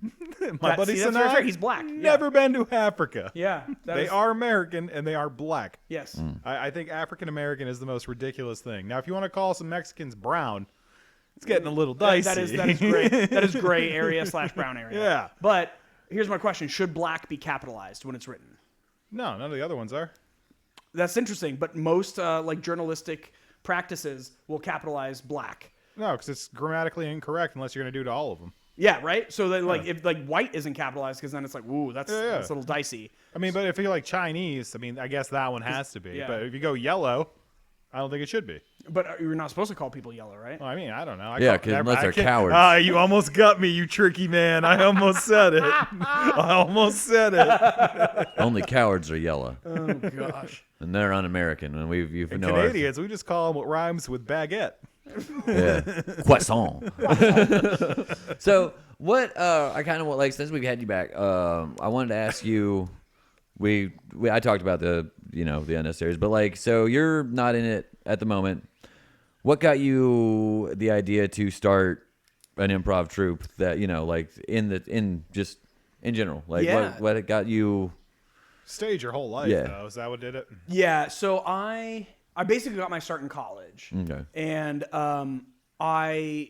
[SPEAKER 2] My buddy
[SPEAKER 3] See, that's
[SPEAKER 2] Sinai,
[SPEAKER 3] very fair. He's black.
[SPEAKER 2] never been to Africa.
[SPEAKER 3] Yeah.
[SPEAKER 2] They are American and they are black.
[SPEAKER 3] Yes.
[SPEAKER 2] I think African American is the most ridiculous thing. Now, if you want to call some Mexicans brown, it's getting a little dicey.
[SPEAKER 3] That is gray. That is gray area / brown area.
[SPEAKER 2] Yeah.
[SPEAKER 3] But here's my question: should black be capitalized when it's written?
[SPEAKER 2] No, none of the other ones are.
[SPEAKER 3] That's interesting. But most like journalistic practices will capitalize black.
[SPEAKER 2] No, because it's grammatically incorrect unless you're going to do it to all of them.
[SPEAKER 3] Yeah, right. So that like if like white isn't capitalized, because then it's like, ooh, that's
[SPEAKER 2] Yeah.
[SPEAKER 3] that's a little dicey.
[SPEAKER 2] I mean, but if you're like Chinese, I mean, I guess that one has to be.
[SPEAKER 3] yeah.
[SPEAKER 2] But if you go yellow, I don't think it should be.
[SPEAKER 3] But you're not supposed to call people yellow, right?
[SPEAKER 2] Well, I mean, I don't know.
[SPEAKER 1] Yeah, 'cause unless they're cowards.
[SPEAKER 2] Ah, you almost got me, you tricky man. I almost said it. I almost said it.
[SPEAKER 1] Only cowards are yellow,
[SPEAKER 3] Oh gosh.
[SPEAKER 1] and they're un-American. And you
[SPEAKER 2] And
[SPEAKER 1] know our-
[SPEAKER 2] Canadians, we just call them what rhymes with baguette.
[SPEAKER 1] Yeah, croissant. So what? I kind of want, like, since we had you back, I wanted to ask you. I talked about the unnecessaries, but like, so you're not in it at the moment. What got you the idea to start an improv troupe that like in general? Like,
[SPEAKER 3] Yeah.
[SPEAKER 1] what got you?
[SPEAKER 2] Stage your whole life,
[SPEAKER 1] Yeah.
[SPEAKER 2] though. Is that what did it?
[SPEAKER 3] Yeah. So I basically got my start in college,
[SPEAKER 1] Okay.
[SPEAKER 3] and I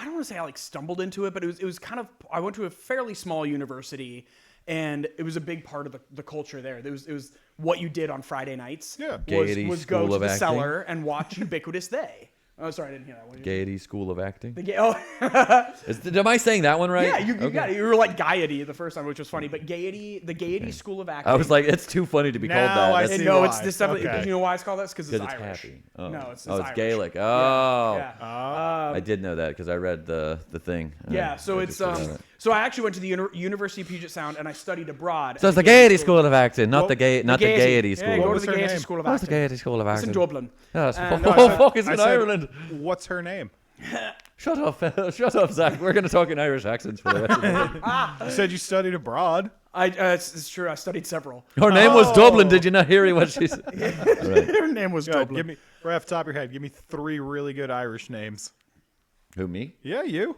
[SPEAKER 3] don't want to say I like stumbled into it, but it was kind of, I went to a fairly small university, and it was a big part of the culture there. It was what you did on Friday nights.
[SPEAKER 2] Yeah.
[SPEAKER 1] Gaiety
[SPEAKER 3] was
[SPEAKER 1] School
[SPEAKER 3] go to
[SPEAKER 1] of
[SPEAKER 3] the
[SPEAKER 1] Acting?
[SPEAKER 3] cellar and watch Ubiquitous They. Oh, sorry, I didn't hear that one.
[SPEAKER 1] Gaiety School of Acting.
[SPEAKER 3] Oh,
[SPEAKER 1] Am I saying that one right?
[SPEAKER 3] yeah, you
[SPEAKER 1] Okay.
[SPEAKER 3] got it. You were like Gaiety the first time, which was funny, but the Gaiety School of Acting.
[SPEAKER 1] I was like, it's too funny to be called
[SPEAKER 2] Now
[SPEAKER 1] that.
[SPEAKER 2] I
[SPEAKER 1] That's-
[SPEAKER 2] see
[SPEAKER 3] no,
[SPEAKER 2] why.
[SPEAKER 3] it's this definitely.
[SPEAKER 2] Okay.
[SPEAKER 3] You know why it's called that? Because it's
[SPEAKER 1] Because it's
[SPEAKER 3] Irish.
[SPEAKER 1] happy. Oh.
[SPEAKER 3] No, it's
[SPEAKER 1] it's
[SPEAKER 3] Irish.
[SPEAKER 1] Gaelic. Oh,
[SPEAKER 3] Yeah.
[SPEAKER 1] I did know that because I read the thing.
[SPEAKER 3] Yeah, so
[SPEAKER 1] I
[SPEAKER 3] it's
[SPEAKER 1] just forgot it.
[SPEAKER 3] So I actually went to the University of Puget Sound and I studied abroad.
[SPEAKER 1] So it's the Gaiety School of Acting, not the Gaiety
[SPEAKER 3] Yeah,
[SPEAKER 1] School.
[SPEAKER 3] you go
[SPEAKER 2] What
[SPEAKER 3] to the
[SPEAKER 2] was her
[SPEAKER 3] Gaiety
[SPEAKER 2] name?
[SPEAKER 3] School of
[SPEAKER 1] What's the
[SPEAKER 3] Acting.
[SPEAKER 1] Gaiety School of
[SPEAKER 3] It's
[SPEAKER 1] Acting?
[SPEAKER 3] in Dublin.
[SPEAKER 1] Oh,
[SPEAKER 3] No,
[SPEAKER 1] it's in Ireland.
[SPEAKER 2] What's her name?
[SPEAKER 1] Shut up, Zach. We're gonna talk in Irish accents for the rest of the day.
[SPEAKER 2] You said you studied abroad.
[SPEAKER 3] It's true. I studied several.
[SPEAKER 1] Her name was Dublin. Did you not hear what she said? Right.
[SPEAKER 3] Her name was
[SPEAKER 2] Good.
[SPEAKER 3] Dublin.
[SPEAKER 2] Give me right off the top of your head. Give me 3 really good Irish names.
[SPEAKER 1] Who, me?
[SPEAKER 2] Yeah, you.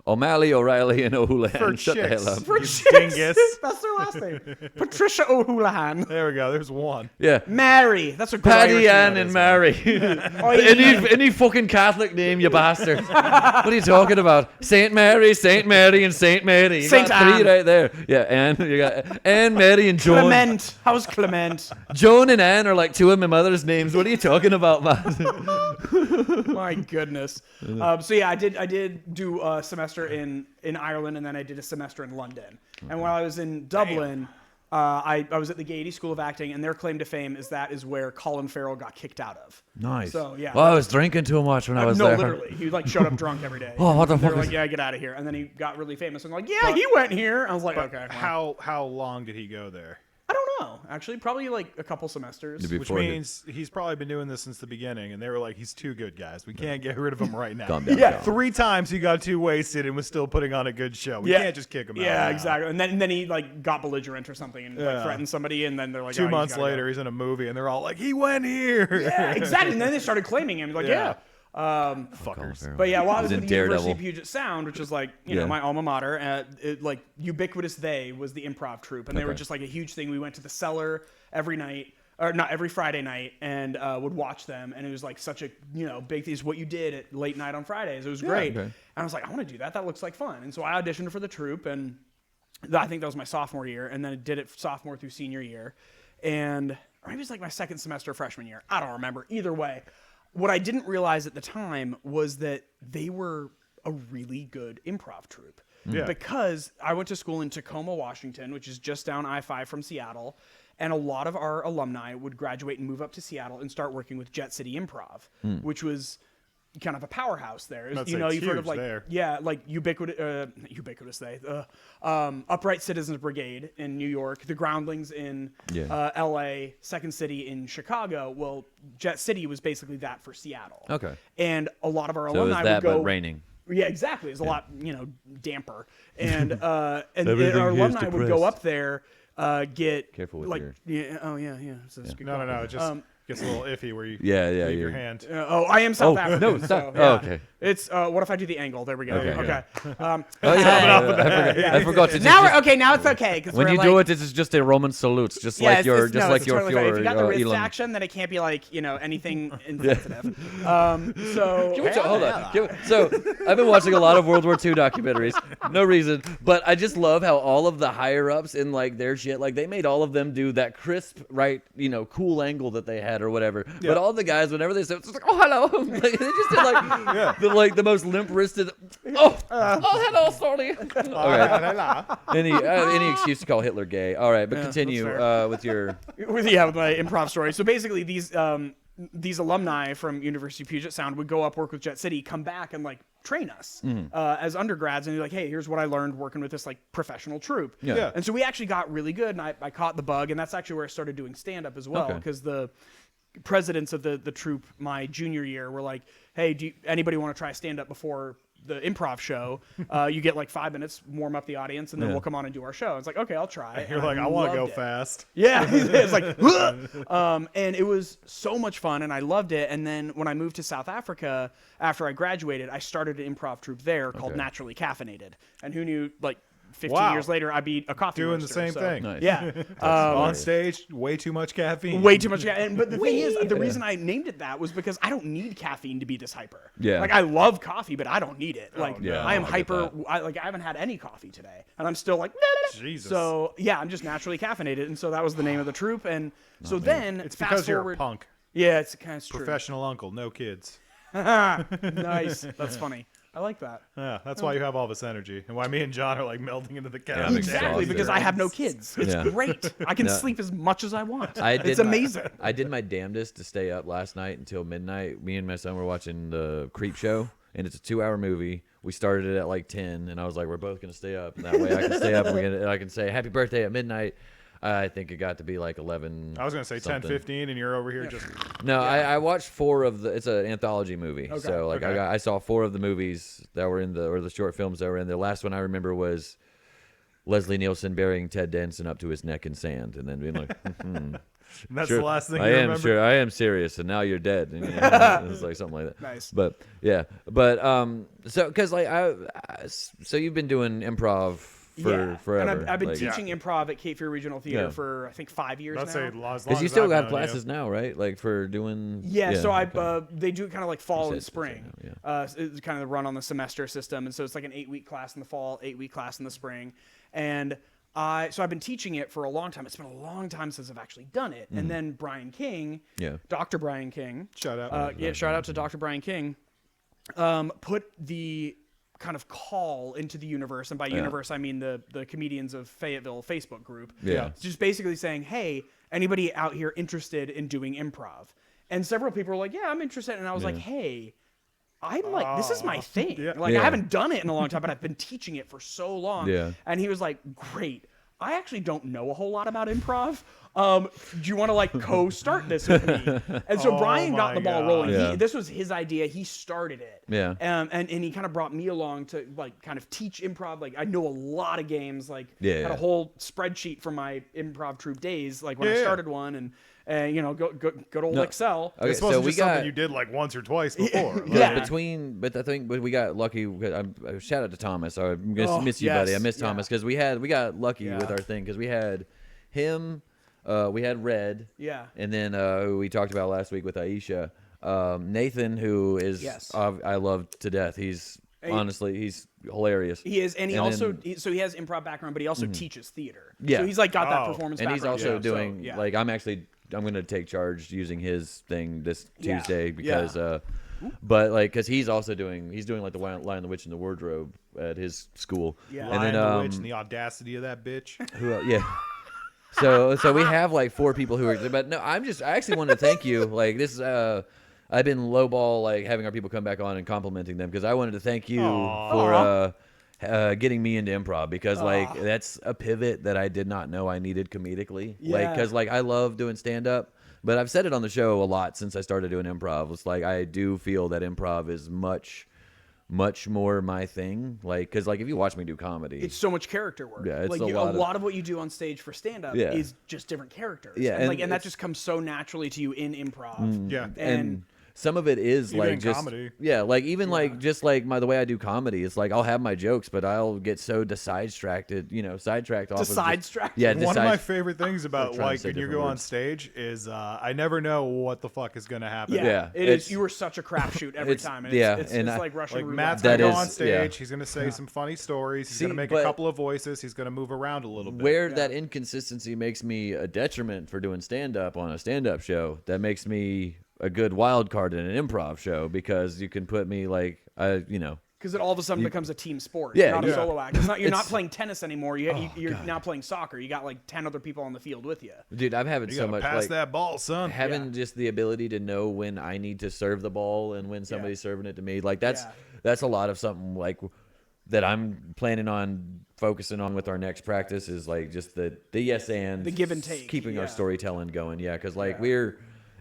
[SPEAKER 1] O'Malley, O'Reilly, and O'Houlihan.
[SPEAKER 2] For
[SPEAKER 1] Shut the
[SPEAKER 2] chicks.
[SPEAKER 1] hell up.
[SPEAKER 3] For
[SPEAKER 2] You
[SPEAKER 3] chicks.
[SPEAKER 2] dingus.
[SPEAKER 3] That's their last name. Patricia O'Houlihan.
[SPEAKER 2] There we go. There's one.
[SPEAKER 1] Yeah.
[SPEAKER 3] Mary. That's a good
[SPEAKER 1] Paddy,
[SPEAKER 3] Irish
[SPEAKER 1] Ann,
[SPEAKER 3] name.
[SPEAKER 1] and Mary.
[SPEAKER 3] Oh, yeah.
[SPEAKER 1] any fucking Catholic name, you bastard. What are you talking about? Saint Mary, and Saint Mary. You
[SPEAKER 3] Saint
[SPEAKER 1] got 3
[SPEAKER 3] Anne.
[SPEAKER 1] right there. Yeah, Anne. You got Anne, Mary, and Joan.
[SPEAKER 3] Clement. How's Clement?
[SPEAKER 1] Joan and Anne are like 2 of my mother's names. What are you talking about, man?
[SPEAKER 3] My goodness. So yeah, I did do a semester in Ireland, and then I did a semester in London. And while I was in Dublin, I was at the Gaiety School of Acting, and their claim to fame is where Colin Farrell got kicked out of.
[SPEAKER 1] Nice.
[SPEAKER 3] So yeah.
[SPEAKER 1] Well, I was drinking too much when I was
[SPEAKER 3] no,
[SPEAKER 1] there.
[SPEAKER 3] literally, he like showed up drunk every day.
[SPEAKER 1] Oh, what the
[SPEAKER 3] They
[SPEAKER 1] fuck
[SPEAKER 3] were
[SPEAKER 1] is-
[SPEAKER 3] like, yeah, get out of here. And then he got really famous, and like, yeah, he went here. I was like, okay. Well,
[SPEAKER 2] How long did he go there?
[SPEAKER 3] I don't know. Actually, probably like a couple semesters.
[SPEAKER 1] Before
[SPEAKER 2] Which
[SPEAKER 1] he-
[SPEAKER 2] means he's probably been doing this since the beginning, and they were like, "He's too good, guys. We can't get rid of him right now."
[SPEAKER 1] Calm down,
[SPEAKER 3] Yeah,
[SPEAKER 1] calm.
[SPEAKER 2] 3 times he got too wasted and was still putting on a good show. We can't just kick him out.
[SPEAKER 3] Yeah,
[SPEAKER 2] now.
[SPEAKER 3] exactly. And then he like got belligerent or something and like
[SPEAKER 2] Yeah.
[SPEAKER 3] threatened somebody, and then they're like,
[SPEAKER 2] 2
[SPEAKER 3] oh, he's
[SPEAKER 2] months
[SPEAKER 3] gotta go.
[SPEAKER 2] later, he's in a movie, and they're all like, "He went here."
[SPEAKER 3] Yeah, exactly. And then they started claiming him. Like,
[SPEAKER 2] Yeah.
[SPEAKER 1] Fuckers.
[SPEAKER 3] But yeah, while I was
[SPEAKER 1] He's
[SPEAKER 3] at
[SPEAKER 1] in
[SPEAKER 3] the University of
[SPEAKER 1] Daredevil.
[SPEAKER 3] Puget Sound, which is like, you know,
[SPEAKER 1] Yeah.
[SPEAKER 3] my alma mater, like Ubiquitous They was the improv troupe. And they were
[SPEAKER 1] Okay.
[SPEAKER 3] just like a huge thing. We went to the cellar every night, or not every Friday night, and would watch them. And it was like such a, you know, big thing. It's what you did at late night on Fridays. It was great.
[SPEAKER 1] okay.
[SPEAKER 3] And I was like, I want to do that. That looks like fun. And so I auditioned for the troupe, and I think that was my sophomore year. And then I did it sophomore through senior year. And or maybe it was like my second semester freshman year. I don't remember. Either way. What I didn't realize at the time was that they were a really good improv troupe.
[SPEAKER 2] Yeah.
[SPEAKER 3] Because I went to school in Tacoma, Washington, which is just down I-5 from Seattle. And a lot of our alumni would graduate and move up to Seattle and start working with Jet City Improv, which was kind of a powerhouse there.
[SPEAKER 2] That's
[SPEAKER 3] You know,
[SPEAKER 2] like
[SPEAKER 3] you've heard of
[SPEAKER 2] huge
[SPEAKER 3] like,
[SPEAKER 2] there.
[SPEAKER 3] yeah, like Ubiquitous They, Upright Citizens Brigade in New York, the Groundlings in
[SPEAKER 1] Yeah.
[SPEAKER 3] L.A., Second City in Chicago. Well, Jet City was basically that for Seattle.
[SPEAKER 1] Okay.
[SPEAKER 3] And a lot of our
[SPEAKER 1] So it was
[SPEAKER 3] alumni
[SPEAKER 1] that,
[SPEAKER 3] would go.
[SPEAKER 1] but raining.
[SPEAKER 3] Yeah, exactly. It's a lot, you know, damper. And
[SPEAKER 1] Everything
[SPEAKER 3] our
[SPEAKER 1] here is
[SPEAKER 3] alumni would go
[SPEAKER 1] depressed.
[SPEAKER 3] up there, get
[SPEAKER 1] Careful with
[SPEAKER 3] like
[SPEAKER 1] your-
[SPEAKER 3] yeah, oh yeah, yeah. So it's good
[SPEAKER 2] No,
[SPEAKER 3] call.
[SPEAKER 2] it just gets a little iffy where you
[SPEAKER 1] Yeah,
[SPEAKER 2] leave your
[SPEAKER 1] you're-
[SPEAKER 2] hand.
[SPEAKER 3] Oh, I am South
[SPEAKER 1] Oh,
[SPEAKER 3] African.
[SPEAKER 1] no,
[SPEAKER 3] so,
[SPEAKER 1] stop.
[SPEAKER 3] yeah.
[SPEAKER 1] Oh, okay.
[SPEAKER 3] It's what if I do the angle? There we go.
[SPEAKER 1] Okay,
[SPEAKER 3] Okay.
[SPEAKER 1] Oh, yeah, I forgot to
[SPEAKER 3] Now
[SPEAKER 1] just,
[SPEAKER 3] we're okay. Now it's okay because
[SPEAKER 1] when you do it, it's just a Roman salutes, just
[SPEAKER 3] Yeah,
[SPEAKER 1] like your, just like your
[SPEAKER 3] totally fine. If you got the wrist
[SPEAKER 1] Elon.
[SPEAKER 3] action, then it can't be like anything insensitive. So
[SPEAKER 1] Hold on. So I've been watching a lot of World War II documentaries. No reason, but I just love how all of the higher ups in like their shit, like they made all of them do that crisp, right, cool angle that they had or whatever. But all the guys, whenever they said, it's just like, oh hello, like, they just did like the most limp wristed. Oh hello, sorry. All right. Any excuse to call Hitler gay. All right, but
[SPEAKER 3] Yeah,
[SPEAKER 1] continue
[SPEAKER 3] that's
[SPEAKER 1] with your.
[SPEAKER 3] with my improv story. So basically, these alumni from University of Puget Sound would go up, work with Jet City, come back and like train us as undergrads, and be like, hey, here's what I learned working with this like professional troupe.
[SPEAKER 1] Yeah.
[SPEAKER 3] And so we actually got really good, and I caught the bug, and that's actually where I started doing stand up as well,
[SPEAKER 1] Okay.
[SPEAKER 3] because the presidents of the troupe my junior year were like, hey, anybody want to try stand up before the improv show? You get like 5 minutes, warm up the audience, and then we'll come on and do our show. It's like, okay, I'll try.
[SPEAKER 2] You're
[SPEAKER 3] And
[SPEAKER 2] like, I want to go
[SPEAKER 3] loved it.
[SPEAKER 2] fast.
[SPEAKER 3] Yeah, it's like, and it was so much fun, and I loved it. And then when I moved to South Africa after I graduated, I started an improv troupe there called Naturally Caffeinated. And who knew, like 15
[SPEAKER 2] Wow.
[SPEAKER 3] years later, I'd be a coffee
[SPEAKER 2] Doing the
[SPEAKER 3] roaster,
[SPEAKER 2] same
[SPEAKER 3] so-
[SPEAKER 2] thing.
[SPEAKER 1] Nice.
[SPEAKER 3] Yeah,
[SPEAKER 2] On stage, way too much caffeine.
[SPEAKER 3] way too much. But the thing is, the reason I named it that was because I don't need caffeine to be this hyper.
[SPEAKER 1] Yeah.
[SPEAKER 3] Like I love coffee, but I don't need it. Like
[SPEAKER 1] yeah,
[SPEAKER 3] I am
[SPEAKER 1] I get
[SPEAKER 3] hyper.
[SPEAKER 1] that.
[SPEAKER 3] I haven't had any coffee today, and I'm still like.
[SPEAKER 2] Jesus.
[SPEAKER 3] So yeah, I'm just naturally caffeinated, and so that was the name of the troupe. And so then
[SPEAKER 2] It's
[SPEAKER 3] fast
[SPEAKER 2] because you're
[SPEAKER 3] forward.
[SPEAKER 2] a punk.
[SPEAKER 3] Yeah, it's kind of true.
[SPEAKER 2] Professional uncle, no kids.
[SPEAKER 3] Nice. That's funny. I like that.
[SPEAKER 2] Yeah, that's why you have all this energy, and why me and John are like melting into the couch.
[SPEAKER 1] I'm
[SPEAKER 3] Exactly,
[SPEAKER 1] exhausted.
[SPEAKER 3] because I have no kids. It's
[SPEAKER 1] Yeah.
[SPEAKER 3] great. I can
[SPEAKER 1] Yeah.
[SPEAKER 3] sleep as much as I want.
[SPEAKER 1] I did
[SPEAKER 3] It's amazing.
[SPEAKER 1] I did my damnedest to stay up last night until midnight. Me and my son were watching the Creep Show, and it's a 2-hour movie we started it at like 10, and I was like, we're both gonna stay up, and that way I can stay up, and I can say happy birthday at midnight. I think it got to be like 11.
[SPEAKER 2] I was gonna say 10:15, and you're over here just.
[SPEAKER 1] No, I watched 4 of the. It's an anthology movie, so like I saw 4 of the movies that were in the short films that were in there. The last one I remember was Leslie Nielsen burying Ted Danson up to his neck in sand, and then being like,
[SPEAKER 2] And that's
[SPEAKER 1] sure,
[SPEAKER 2] the last thing
[SPEAKER 1] I
[SPEAKER 2] you
[SPEAKER 1] am
[SPEAKER 2] remember.
[SPEAKER 1] sure I am serious, and now you're dead. And, it's like something like that.
[SPEAKER 3] Nice.
[SPEAKER 1] But so because like so you've been doing improv for forever.
[SPEAKER 3] And I've been
[SPEAKER 1] like,
[SPEAKER 3] teaching improv at Cape Fear Regional Theater
[SPEAKER 1] Yeah.
[SPEAKER 3] for I think 5 years
[SPEAKER 2] Let's
[SPEAKER 3] now.
[SPEAKER 2] say as long
[SPEAKER 1] Because you
[SPEAKER 2] as
[SPEAKER 1] still
[SPEAKER 2] I've
[SPEAKER 1] got
[SPEAKER 2] known
[SPEAKER 1] classes now, right? Like for doing.
[SPEAKER 3] Yeah, so
[SPEAKER 1] okay.
[SPEAKER 3] they do kind of like fall
[SPEAKER 1] You
[SPEAKER 3] and
[SPEAKER 1] said
[SPEAKER 3] spring.
[SPEAKER 1] now,
[SPEAKER 3] It's kind of run on the semester system, and so it's like an 8-week class in the fall, 8-week class in the spring, and I've been teaching it for a long time. It's been a long time since I've actually done it. And then Brian King, Dr. Brian King,
[SPEAKER 2] Shout out.
[SPEAKER 3] shout out to Dr. Brian King, put the kind of call into the universe, and by universe I mean the Comedians of Fayetteville Facebook group.
[SPEAKER 1] Yeah.
[SPEAKER 3] It's just basically saying, hey, anybody out here interested in doing improv? And several people were like, yeah, I'm interested. And I was like, hey, I'm like, this is my thing. I haven't done it in a long time, but I've been teaching it for so long.
[SPEAKER 1] Yeah.
[SPEAKER 3] And he was like, great. I actually don't know a whole lot about improv. Do you want to like co-start this with me? And so Brian got the ball rolling.
[SPEAKER 1] Yeah.
[SPEAKER 3] This was his idea. He started it.
[SPEAKER 1] Yeah.
[SPEAKER 3] And he kind of brought me along to like kind of teach improv. Like I know a lot of games. Like had a whole spreadsheet from my improv troupe days. Like when I started one, and good old Excel.
[SPEAKER 2] It's supposed to be something you did like once or twice before.
[SPEAKER 3] Yeah.
[SPEAKER 1] But I think we got lucky. Shout out to Thomas. I'm gonna miss you, buddy. I miss Thomas because we got lucky with our thing because we had him. We had Red.
[SPEAKER 3] Yeah.
[SPEAKER 1] And then who we talked about last week with Aisha. Nathan, who is I love to death. He's honestly he's hilarious.
[SPEAKER 3] He is, and he he has improv background, but he also teaches theater.
[SPEAKER 1] Yeah.
[SPEAKER 3] So he's like got that performance
[SPEAKER 1] and
[SPEAKER 3] background.
[SPEAKER 1] he's also doing like I'm going to take charge using his thing this Tuesday because but like because he's doing like the Lion, the Witch, and the Wardrobe at his school.
[SPEAKER 3] Yeah.
[SPEAKER 1] And
[SPEAKER 2] Lion,
[SPEAKER 1] then
[SPEAKER 2] the Witch, and the audacity of that bitch.
[SPEAKER 1] So we have like 4 people who are, but no, I actually wanted to thank you. Like this, I've been lowball like having our people come back on and complimenting them because I wanted to thank you for getting me into improv because like that's a pivot that I did not know I needed comedically. Like because like I love doing stand up, but I've said it on the show a lot since I started doing improv. It's like I do feel that improv is much more my thing, like because like if you watch me do comedy,
[SPEAKER 3] it's so much character work.
[SPEAKER 1] Yeah, it's
[SPEAKER 3] like a lot of what you do on stage for stand up is just different characters.
[SPEAKER 1] Yeah,
[SPEAKER 3] and that just comes so naturally to you in improv.
[SPEAKER 2] Yeah,
[SPEAKER 1] and some of it is
[SPEAKER 2] even
[SPEAKER 1] like
[SPEAKER 2] in
[SPEAKER 1] just
[SPEAKER 2] comedy.
[SPEAKER 1] like even like just like the way I do comedy. It's like I'll have my jokes, but I'll get so sidetracked off.
[SPEAKER 3] Sidetracked.
[SPEAKER 2] One of my favorite things about
[SPEAKER 1] trying to
[SPEAKER 2] like
[SPEAKER 1] say
[SPEAKER 2] when you
[SPEAKER 1] different
[SPEAKER 2] go on
[SPEAKER 1] words.
[SPEAKER 2] stage is I never know what the fuck is gonna happen.
[SPEAKER 3] Yeah, it is. You were such a crapshoot every time. And it's like Russian
[SPEAKER 2] Like
[SPEAKER 3] roulette.
[SPEAKER 2] Matt's
[SPEAKER 1] That
[SPEAKER 2] gonna go
[SPEAKER 1] is-
[SPEAKER 2] on stage. He's gonna say some funny stories. He's gonna make a
[SPEAKER 1] but-
[SPEAKER 2] couple of voices. He's gonna move around a little bit.
[SPEAKER 1] Where that inconsistency makes me a detriment for doing stand up on a stand up show, that makes me a good wild card in an improv show because you can put me like
[SPEAKER 3] because it all of a sudden becomes a team sport,
[SPEAKER 1] Yeah,
[SPEAKER 3] not a
[SPEAKER 1] yeah.
[SPEAKER 3] solo act. You're not playing tennis anymore. You're now playing soccer. You got like 10 other people on the field with you.
[SPEAKER 1] dude, I'm having
[SPEAKER 2] You
[SPEAKER 1] so
[SPEAKER 2] gotta
[SPEAKER 1] much
[SPEAKER 2] pass
[SPEAKER 1] like
[SPEAKER 2] that ball, son.
[SPEAKER 1] having just the ability to know when I need to serve the ball and when somebody's serving it to me. Like that's a lot of something like that I'm planning on focusing on with our next practice is like just the yes and
[SPEAKER 3] The give and take,
[SPEAKER 1] keeping our storytelling going. Yeah, because like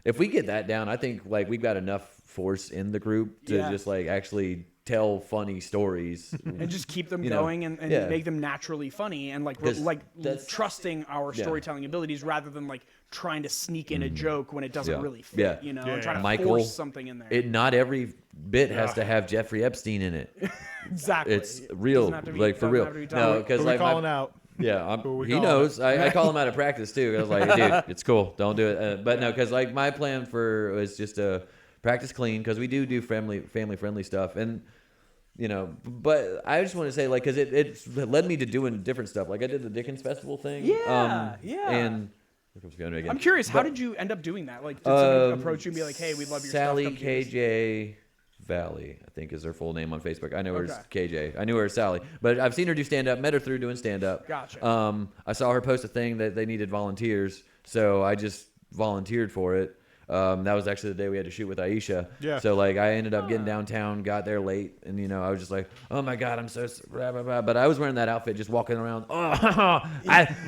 [SPEAKER 1] if we get that down, I think like we've got enough force in the group to just like actually tell funny stories
[SPEAKER 3] and just keep them going and make them naturally funny and like
[SPEAKER 1] that's
[SPEAKER 3] trusting our storytelling abilities rather than like trying to sneak in a joke when it doesn't really fit, and trying to force something in there.
[SPEAKER 1] Not every bit has to have Jeffrey Epstein in it.
[SPEAKER 3] Exactly.
[SPEAKER 1] It's real, like for real. No, because
[SPEAKER 2] Who are we
[SPEAKER 1] like
[SPEAKER 2] calling out?
[SPEAKER 1] Yeah,
[SPEAKER 2] we
[SPEAKER 1] he
[SPEAKER 2] calling
[SPEAKER 1] knows. I call him out of practice too. I was like, dude, it's cool. Don't do it. But no, because like my plan was just to practice clean because we do family friendly stuff, and But I just want to say like because it led me to doing different stuff. Like I did the Dickens Festival thing.
[SPEAKER 3] Yeah.
[SPEAKER 1] And
[SPEAKER 3] I'm curious, how did you end up doing that? Like, did someone approach you and be like, "Hey, we'd love your
[SPEAKER 1] Sally
[SPEAKER 3] stuff." Sally
[SPEAKER 1] KJ Valley, I think is her full name on Facebook. I know her as KJ. I knew her as Sally, but I've seen her do stand up. Met her through doing stand up.
[SPEAKER 3] Gotcha.
[SPEAKER 1] I saw her post a thing that they needed volunteers, so I just volunteered for it. That was actually the day we had to shoot with Aisha.
[SPEAKER 2] Yeah.
[SPEAKER 1] So like I ended up getting downtown, got there late, and I was just like, oh my god, I'm so blah, blah, blah. But I was wearing that outfit, just walking around.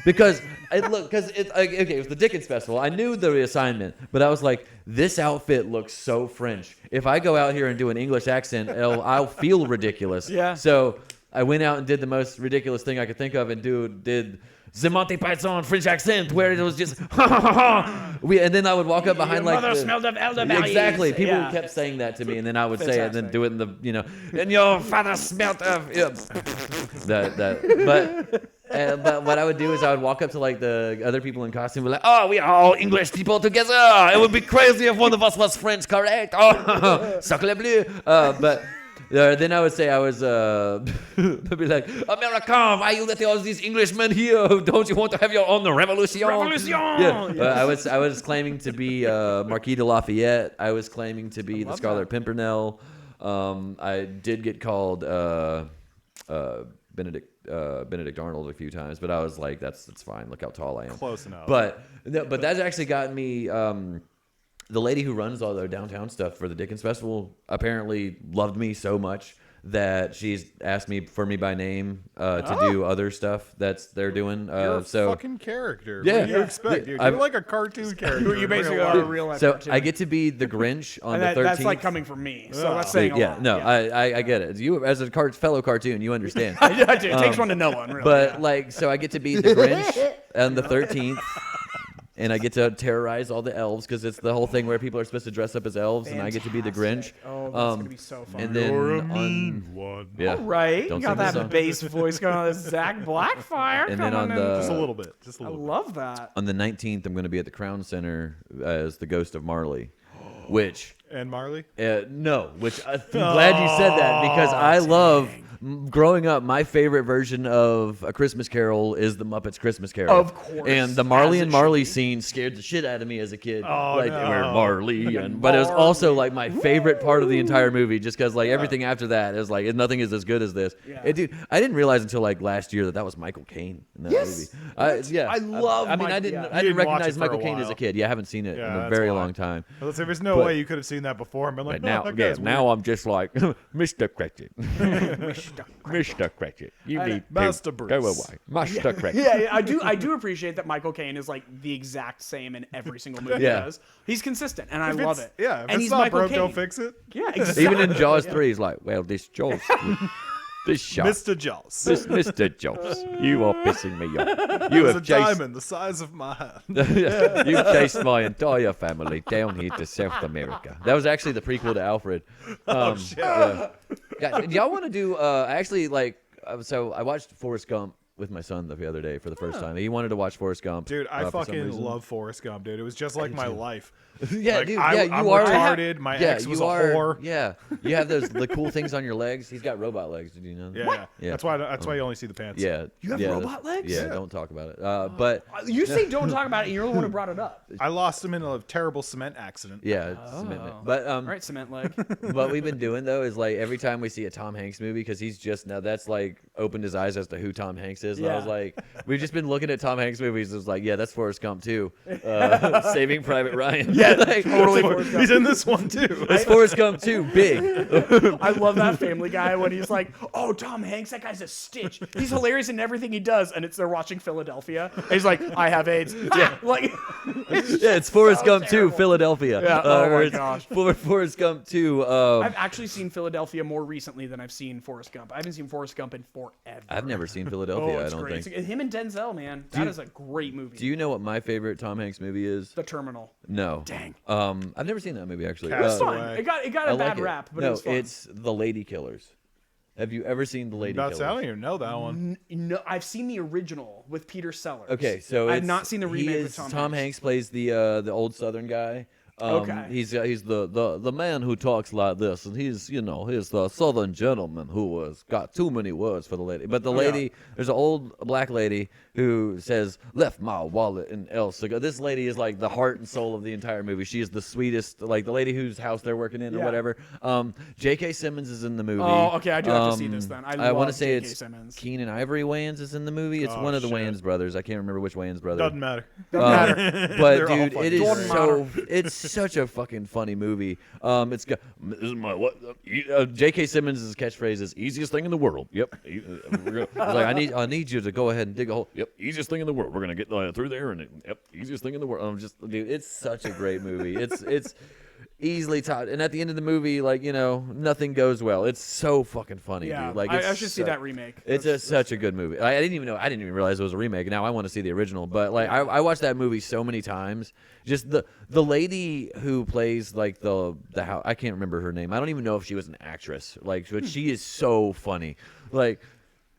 [SPEAKER 1] Because it was the Dickens Festival. I knew the assignment, but I was like, this outfit looks so French. If I go out here and do an English accent, I'll feel ridiculous.
[SPEAKER 3] Yeah.
[SPEAKER 1] So I went out and did the most ridiculous thing I could think of, and did the Monty Python French accent, where it was just and then I would walk up behind
[SPEAKER 3] Your
[SPEAKER 1] like
[SPEAKER 3] mother smelled of elderberries.
[SPEAKER 1] exactly. People
[SPEAKER 3] Yeah.
[SPEAKER 1] kept saying that to me, and then I would say it, and then
[SPEAKER 3] Fantastic.
[SPEAKER 1] do it in the and your father smelled of but what I would do is I would walk up to like the other people in costume, and be like, oh, we are all English people together. It would be crazy if one of us was French, correct? Oh, sacre bleu. But. Then I would say I was, be like, American, why you let all these Englishmen here? Don't you want to have your own revolution?
[SPEAKER 3] Revolution!
[SPEAKER 1] Yeah.
[SPEAKER 3] Yes.
[SPEAKER 1] I was claiming to be Marquis de Lafayette. I was claiming to be the Scarlet Pimpernel. I did get called Benedict Arnold a few times, but I was like, that's fine. Look how tall I am.
[SPEAKER 2] Close enough.
[SPEAKER 1] But that's actually gotten me. The lady who runs all the downtown stuff for the Dickens Festival apparently loved me so much that she's asked me by name to do other stuff they're doing.
[SPEAKER 2] You're a
[SPEAKER 1] so
[SPEAKER 2] fucking character.
[SPEAKER 1] Yeah.
[SPEAKER 2] What do you expect, dude?
[SPEAKER 1] I'm-
[SPEAKER 2] You're like a cartoon character.
[SPEAKER 3] You
[SPEAKER 2] in
[SPEAKER 3] basically
[SPEAKER 2] real
[SPEAKER 3] are a
[SPEAKER 2] life.
[SPEAKER 3] real life
[SPEAKER 1] so
[SPEAKER 3] cartoon.
[SPEAKER 1] I get to be the Grinch on
[SPEAKER 3] and
[SPEAKER 1] the 13th.
[SPEAKER 3] that's like coming from me. So that's saying a
[SPEAKER 1] Yeah,
[SPEAKER 3] lot.
[SPEAKER 1] no, I get it. You as a fellow cartoon, you understand.
[SPEAKER 3] Yeah, dude, it takes one to know one, really.
[SPEAKER 1] But like, so I get to be the Grinch on the 13th. And I get to terrorize all the elves because it's the whole thing where people are supposed to dress up as elves, and I get to be the Grinch.
[SPEAKER 3] Fantastic. Oh, that's gonna be so fun.
[SPEAKER 1] And then
[SPEAKER 2] You're a
[SPEAKER 1] on,
[SPEAKER 2] mean one.
[SPEAKER 1] yeah,
[SPEAKER 3] Right?
[SPEAKER 1] Don't
[SPEAKER 3] You got
[SPEAKER 1] sing the
[SPEAKER 3] that
[SPEAKER 1] song.
[SPEAKER 3] bass voice going on. Zach Blackfire.
[SPEAKER 1] And then
[SPEAKER 3] coming
[SPEAKER 1] on
[SPEAKER 3] in.
[SPEAKER 1] the-
[SPEAKER 2] Just a little bit. Just a
[SPEAKER 3] I
[SPEAKER 2] little bit.
[SPEAKER 3] love that.
[SPEAKER 1] on the 19th, I'm going to be at the Crown Center as the ghost of Marley, which
[SPEAKER 2] And Marley?
[SPEAKER 1] no, which I'm glad you said that because I love. Growing up, my favorite version of A Christmas Carol is the Muppets Christmas Carol.
[SPEAKER 3] Of course,
[SPEAKER 1] And the Marley
[SPEAKER 3] as
[SPEAKER 1] and
[SPEAKER 3] it
[SPEAKER 1] Marley
[SPEAKER 3] should be.
[SPEAKER 1] scene scared the shit out of me as a kid.
[SPEAKER 2] Oh,
[SPEAKER 1] like,
[SPEAKER 2] no.
[SPEAKER 1] we're Marley. But it was also like my favorite part of the entire movie just because like everything after that is like nothing is as good as this.
[SPEAKER 3] Yeah.
[SPEAKER 1] Dude, I didn't realize until like last year that was Michael Caine in that
[SPEAKER 3] Yes.
[SPEAKER 1] movie.
[SPEAKER 3] I love
[SPEAKER 1] I mean, I
[SPEAKER 3] Mike-
[SPEAKER 1] didn't,
[SPEAKER 3] yeah.
[SPEAKER 1] I
[SPEAKER 2] You
[SPEAKER 1] didn't
[SPEAKER 2] didn't watch
[SPEAKER 1] recognize
[SPEAKER 2] it for a
[SPEAKER 1] Michael Caine as a
[SPEAKER 2] while.
[SPEAKER 1] kid. Yeah, I haven't seen it
[SPEAKER 2] Yeah,
[SPEAKER 1] in a
[SPEAKER 2] that's
[SPEAKER 1] very
[SPEAKER 2] why.
[SPEAKER 1] long time.
[SPEAKER 2] Let's say there's no
[SPEAKER 1] But-
[SPEAKER 2] way you could have seen that before and been like,
[SPEAKER 1] But now,
[SPEAKER 2] no, that
[SPEAKER 1] yeah,
[SPEAKER 2] guy's
[SPEAKER 1] now
[SPEAKER 2] weird.
[SPEAKER 1] I'm just like Mr. Cratchit. Mr. Cratchit, you need
[SPEAKER 2] Master
[SPEAKER 1] to
[SPEAKER 2] Bruce.
[SPEAKER 1] go away, Master Cratchit.
[SPEAKER 3] Yeah, I do appreciate that Michael Caine is like the exact same in every single movie
[SPEAKER 1] Yeah.
[SPEAKER 3] he does. He's consistent, and I
[SPEAKER 2] If
[SPEAKER 3] love
[SPEAKER 2] it's-
[SPEAKER 3] it.
[SPEAKER 2] Yeah, if
[SPEAKER 3] and
[SPEAKER 2] it's
[SPEAKER 3] he's
[SPEAKER 2] not
[SPEAKER 3] Michael
[SPEAKER 2] broke,
[SPEAKER 3] Caine.
[SPEAKER 2] don't fix it.
[SPEAKER 3] Yeah, exactly.
[SPEAKER 1] Even in Jaws 3, he's like, well, this Jaws, this shot,
[SPEAKER 2] Mr. Jaws.
[SPEAKER 1] this Mr. Jaws, you are pissing me off. You
[SPEAKER 2] It's
[SPEAKER 1] have
[SPEAKER 2] a
[SPEAKER 1] chased,
[SPEAKER 2] diamond the size of my hand.
[SPEAKER 1] you've chased my entire family down here to South America. That was actually the prequel to Alfred.
[SPEAKER 2] Shit.
[SPEAKER 1] Do y'all want to do? I actually like. So I watched Forrest Gump with my son the other day for the first time. He wanted to watch Forrest Gump.
[SPEAKER 2] Dude, I
[SPEAKER 1] for some
[SPEAKER 2] fucking
[SPEAKER 1] reason.
[SPEAKER 2] love Forrest Gump, dude. It was just like my life.
[SPEAKER 1] Yeah,
[SPEAKER 2] Like,
[SPEAKER 1] dude.
[SPEAKER 2] I'm
[SPEAKER 1] Yeah, you are
[SPEAKER 2] retarded. My
[SPEAKER 1] yeah,
[SPEAKER 2] ex was
[SPEAKER 1] you
[SPEAKER 2] a
[SPEAKER 1] are,
[SPEAKER 2] whore.
[SPEAKER 1] Yeah, you have the cool things on your legs. He's got robot legs. Did you know that?
[SPEAKER 2] Yeah,
[SPEAKER 1] Yeah.
[SPEAKER 2] That's why you only see the pants.
[SPEAKER 1] Yeah.
[SPEAKER 3] You have
[SPEAKER 1] yeah,
[SPEAKER 3] robot
[SPEAKER 1] that's-
[SPEAKER 3] legs?
[SPEAKER 1] Yeah,
[SPEAKER 3] Yeah.
[SPEAKER 1] don't talk about it. But
[SPEAKER 3] You say don't talk about it, and you're the one who brought it up.
[SPEAKER 2] I lost him in a terrible cement accident.
[SPEAKER 1] yeah, it's commitment. But
[SPEAKER 3] All right, cement leg.
[SPEAKER 1] what we've been doing though is like every time we see a Tom Hanks movie, because he's just now that's like opened his eyes as to who Tom Hanks is. And I was
[SPEAKER 3] Yeah.
[SPEAKER 1] like, we've just been looking at Tom Hanks movies. It was like, yeah, that's Forrest Gump too. Saving Private Ryan. Yeah, like,
[SPEAKER 3] Totally Forrest Gump.
[SPEAKER 2] He's in this one too.
[SPEAKER 1] It's Forrest Gump too. Big.
[SPEAKER 3] I love that Family Guy when he's like, "Oh, Tom Hanks, that guy's a stitch. He's hilarious in everything he does." And they're watching Philadelphia. And he's like, "I have AIDS." Yeah, like
[SPEAKER 1] Yeah, it's Forrest
[SPEAKER 3] so
[SPEAKER 1] Gump
[SPEAKER 3] terrible.
[SPEAKER 1] 2, Philadelphia.
[SPEAKER 3] Yeah, oh my
[SPEAKER 1] it's
[SPEAKER 3] gosh.
[SPEAKER 1] Forrest Gump 2.
[SPEAKER 3] I've actually seen Philadelphia more recently than I've seen Forrest Gump. I haven't seen Forrest Gump in forever.
[SPEAKER 1] I've never seen
[SPEAKER 3] Oh,
[SPEAKER 1] Philadelphia, I
[SPEAKER 3] it's
[SPEAKER 1] don't
[SPEAKER 3] great.
[SPEAKER 1] think.
[SPEAKER 3] It's- him and Denzel, man, that is a great movie.
[SPEAKER 1] Do you know what my favorite Tom Hanks movie is?
[SPEAKER 3] The Terminal.
[SPEAKER 1] No.
[SPEAKER 3] Dang.
[SPEAKER 1] I've never seen that movie actually.
[SPEAKER 2] Cast
[SPEAKER 3] It's fun.
[SPEAKER 2] Away.
[SPEAKER 3] It got
[SPEAKER 1] I
[SPEAKER 3] a
[SPEAKER 1] like
[SPEAKER 3] bad
[SPEAKER 1] it.
[SPEAKER 3] rap, but
[SPEAKER 1] no,
[SPEAKER 3] it was fun.
[SPEAKER 1] it's The Lady Killers. Have you ever seen The Lady
[SPEAKER 2] That's, I don't
[SPEAKER 1] Killers?
[SPEAKER 2] even know that one.
[SPEAKER 3] No, I've seen the original with Peter Sellers.
[SPEAKER 1] Okay, so
[SPEAKER 3] I've
[SPEAKER 1] it's-
[SPEAKER 3] not seen the remake
[SPEAKER 1] he
[SPEAKER 3] with
[SPEAKER 1] is,
[SPEAKER 3] Tom
[SPEAKER 1] Hanks.
[SPEAKER 3] Hanks.
[SPEAKER 1] Plays the old Southern guy.
[SPEAKER 3] Okay.
[SPEAKER 1] He's the man who talks like this, and he's the Southern gentleman who has got too many words for the lady. But the lady, there's an old black lady who says, "Left my wallet in El Segundo." This lady is like the heart and soul of the entire movie. She is the sweetest, like the lady whose house they're working in or
[SPEAKER 3] Yeah.
[SPEAKER 1] whatever. J.K. Simmons is in the movie.
[SPEAKER 3] Oh, okay, I do have to see this then. I
[SPEAKER 1] want to
[SPEAKER 3] love
[SPEAKER 1] say
[SPEAKER 3] J.K.
[SPEAKER 1] it's
[SPEAKER 3] Simmons.
[SPEAKER 1] Keenan Ivory Wayans is in the movie. It's
[SPEAKER 2] Oh,
[SPEAKER 1] one of the
[SPEAKER 2] shit.
[SPEAKER 1] Wayans brothers. I can't remember which Wayans brother.
[SPEAKER 2] Doesn't matter.
[SPEAKER 3] Doesn't matter.
[SPEAKER 1] But
[SPEAKER 2] They're all
[SPEAKER 1] dude,
[SPEAKER 2] fucking
[SPEAKER 1] it is
[SPEAKER 3] Doesn't
[SPEAKER 1] so it's such a fucking funny movie. It's got this is my what J.K. Simmons' catchphrase is easiest thing in the world. Yep. It's like I need you to go ahead and dig a hole. Yep. Easiest thing in the world. We're gonna get through there and yep. Easiest thing in the world. I'm just dude. It's such a great movie. It's easily taught. And at the end of the movie, like, you know, nothing goes well. It's so fucking funny,
[SPEAKER 3] Yeah,
[SPEAKER 1] dude. Like,
[SPEAKER 3] I should see that remake.
[SPEAKER 1] It's such a good movie. I didn't even realize it was a remake. Now I want to see the original. But like, I watched that movie so many times. Just the lady who plays like the house. I can't remember her name. I don't even know if she was an actress. Like, but she is so funny. Like,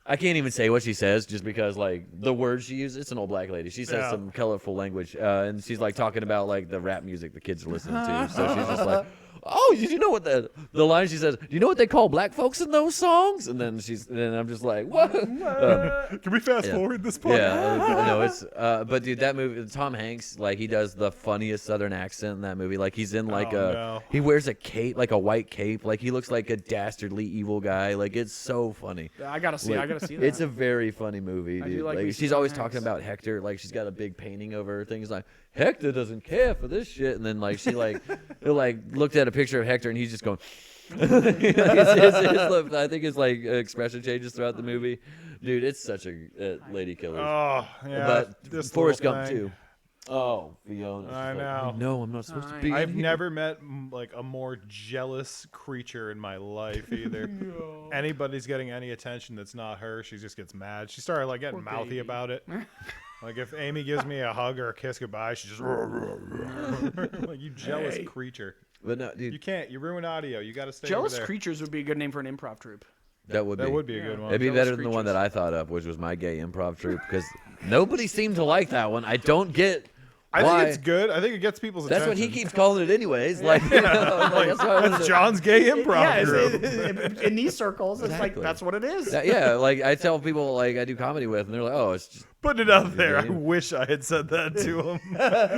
[SPEAKER 1] I can't even say what she says just because, like, the words she uses, it's an old black lady. She says some colorful language, and she's, like, talking about, like, the rap music the kids are listening to. So she's just like, oh, did you know what the line she says, do you know what they call black folks in those songs? And then I'm just like, what?
[SPEAKER 2] Can we fast forward this part?
[SPEAKER 1] Yeah, no, it's, but dude, that movie, Tom Hanks, like, he does the funniest Southern accent in that movie. Like, he's in, like, he wears a cape, like a white cape. Like, he looks like a dastardly evil guy. Like, it's so funny.
[SPEAKER 3] I gotta see that.
[SPEAKER 1] It's a very funny movie, dude.
[SPEAKER 3] like
[SPEAKER 1] She's always talking about Hector. Like, she's got a big painting over her things like, Hector doesn't care for this shit. And then, like, she, like, looked at a picture of Hector and he's just going, I think his, like, expression changes throughout the movie. Dude, it's such a lady killer.
[SPEAKER 2] Oh, yeah.
[SPEAKER 1] But
[SPEAKER 2] this
[SPEAKER 1] Forrest
[SPEAKER 2] little
[SPEAKER 1] Gump,
[SPEAKER 2] thing.
[SPEAKER 1] too. Oh, Fiona.
[SPEAKER 2] I know.
[SPEAKER 1] No, I'm not supposed to be.
[SPEAKER 2] I've
[SPEAKER 1] in here.
[SPEAKER 2] never met like a more jealous creature in my life either. Anybody's getting any attention that's not her, she just gets mad. She started like getting mouthy about it. Like if Amy gives me a hug or a kiss goodbye, she just like you jealous creature.
[SPEAKER 1] But no, dude,
[SPEAKER 2] You can't. You ruin audio. You got to stay
[SPEAKER 3] Jealous
[SPEAKER 2] over there.
[SPEAKER 3] Creatures would be a good name for an improv troupe.
[SPEAKER 1] that would be
[SPEAKER 2] a good one.
[SPEAKER 1] It'd be
[SPEAKER 3] Jealous
[SPEAKER 1] better than the one that I thought of, which was my gay improv troupe, because nobody seemed to like that one. I don't get
[SPEAKER 2] I
[SPEAKER 1] why.
[SPEAKER 2] think it's good. I think it gets people's
[SPEAKER 1] That's
[SPEAKER 2] attention.
[SPEAKER 1] what he keeps calling it, anyways. Like, you know, like, that's why I was
[SPEAKER 2] That's John's gay improv group.
[SPEAKER 3] In these circles, it's
[SPEAKER 1] Exactly.
[SPEAKER 3] like that's what it is.
[SPEAKER 1] yeah, like I tell people like I do comedy with, and they're like, "Oh, it's just."
[SPEAKER 2] Putting it out there. I
[SPEAKER 1] game.
[SPEAKER 2] wish I had said that to him.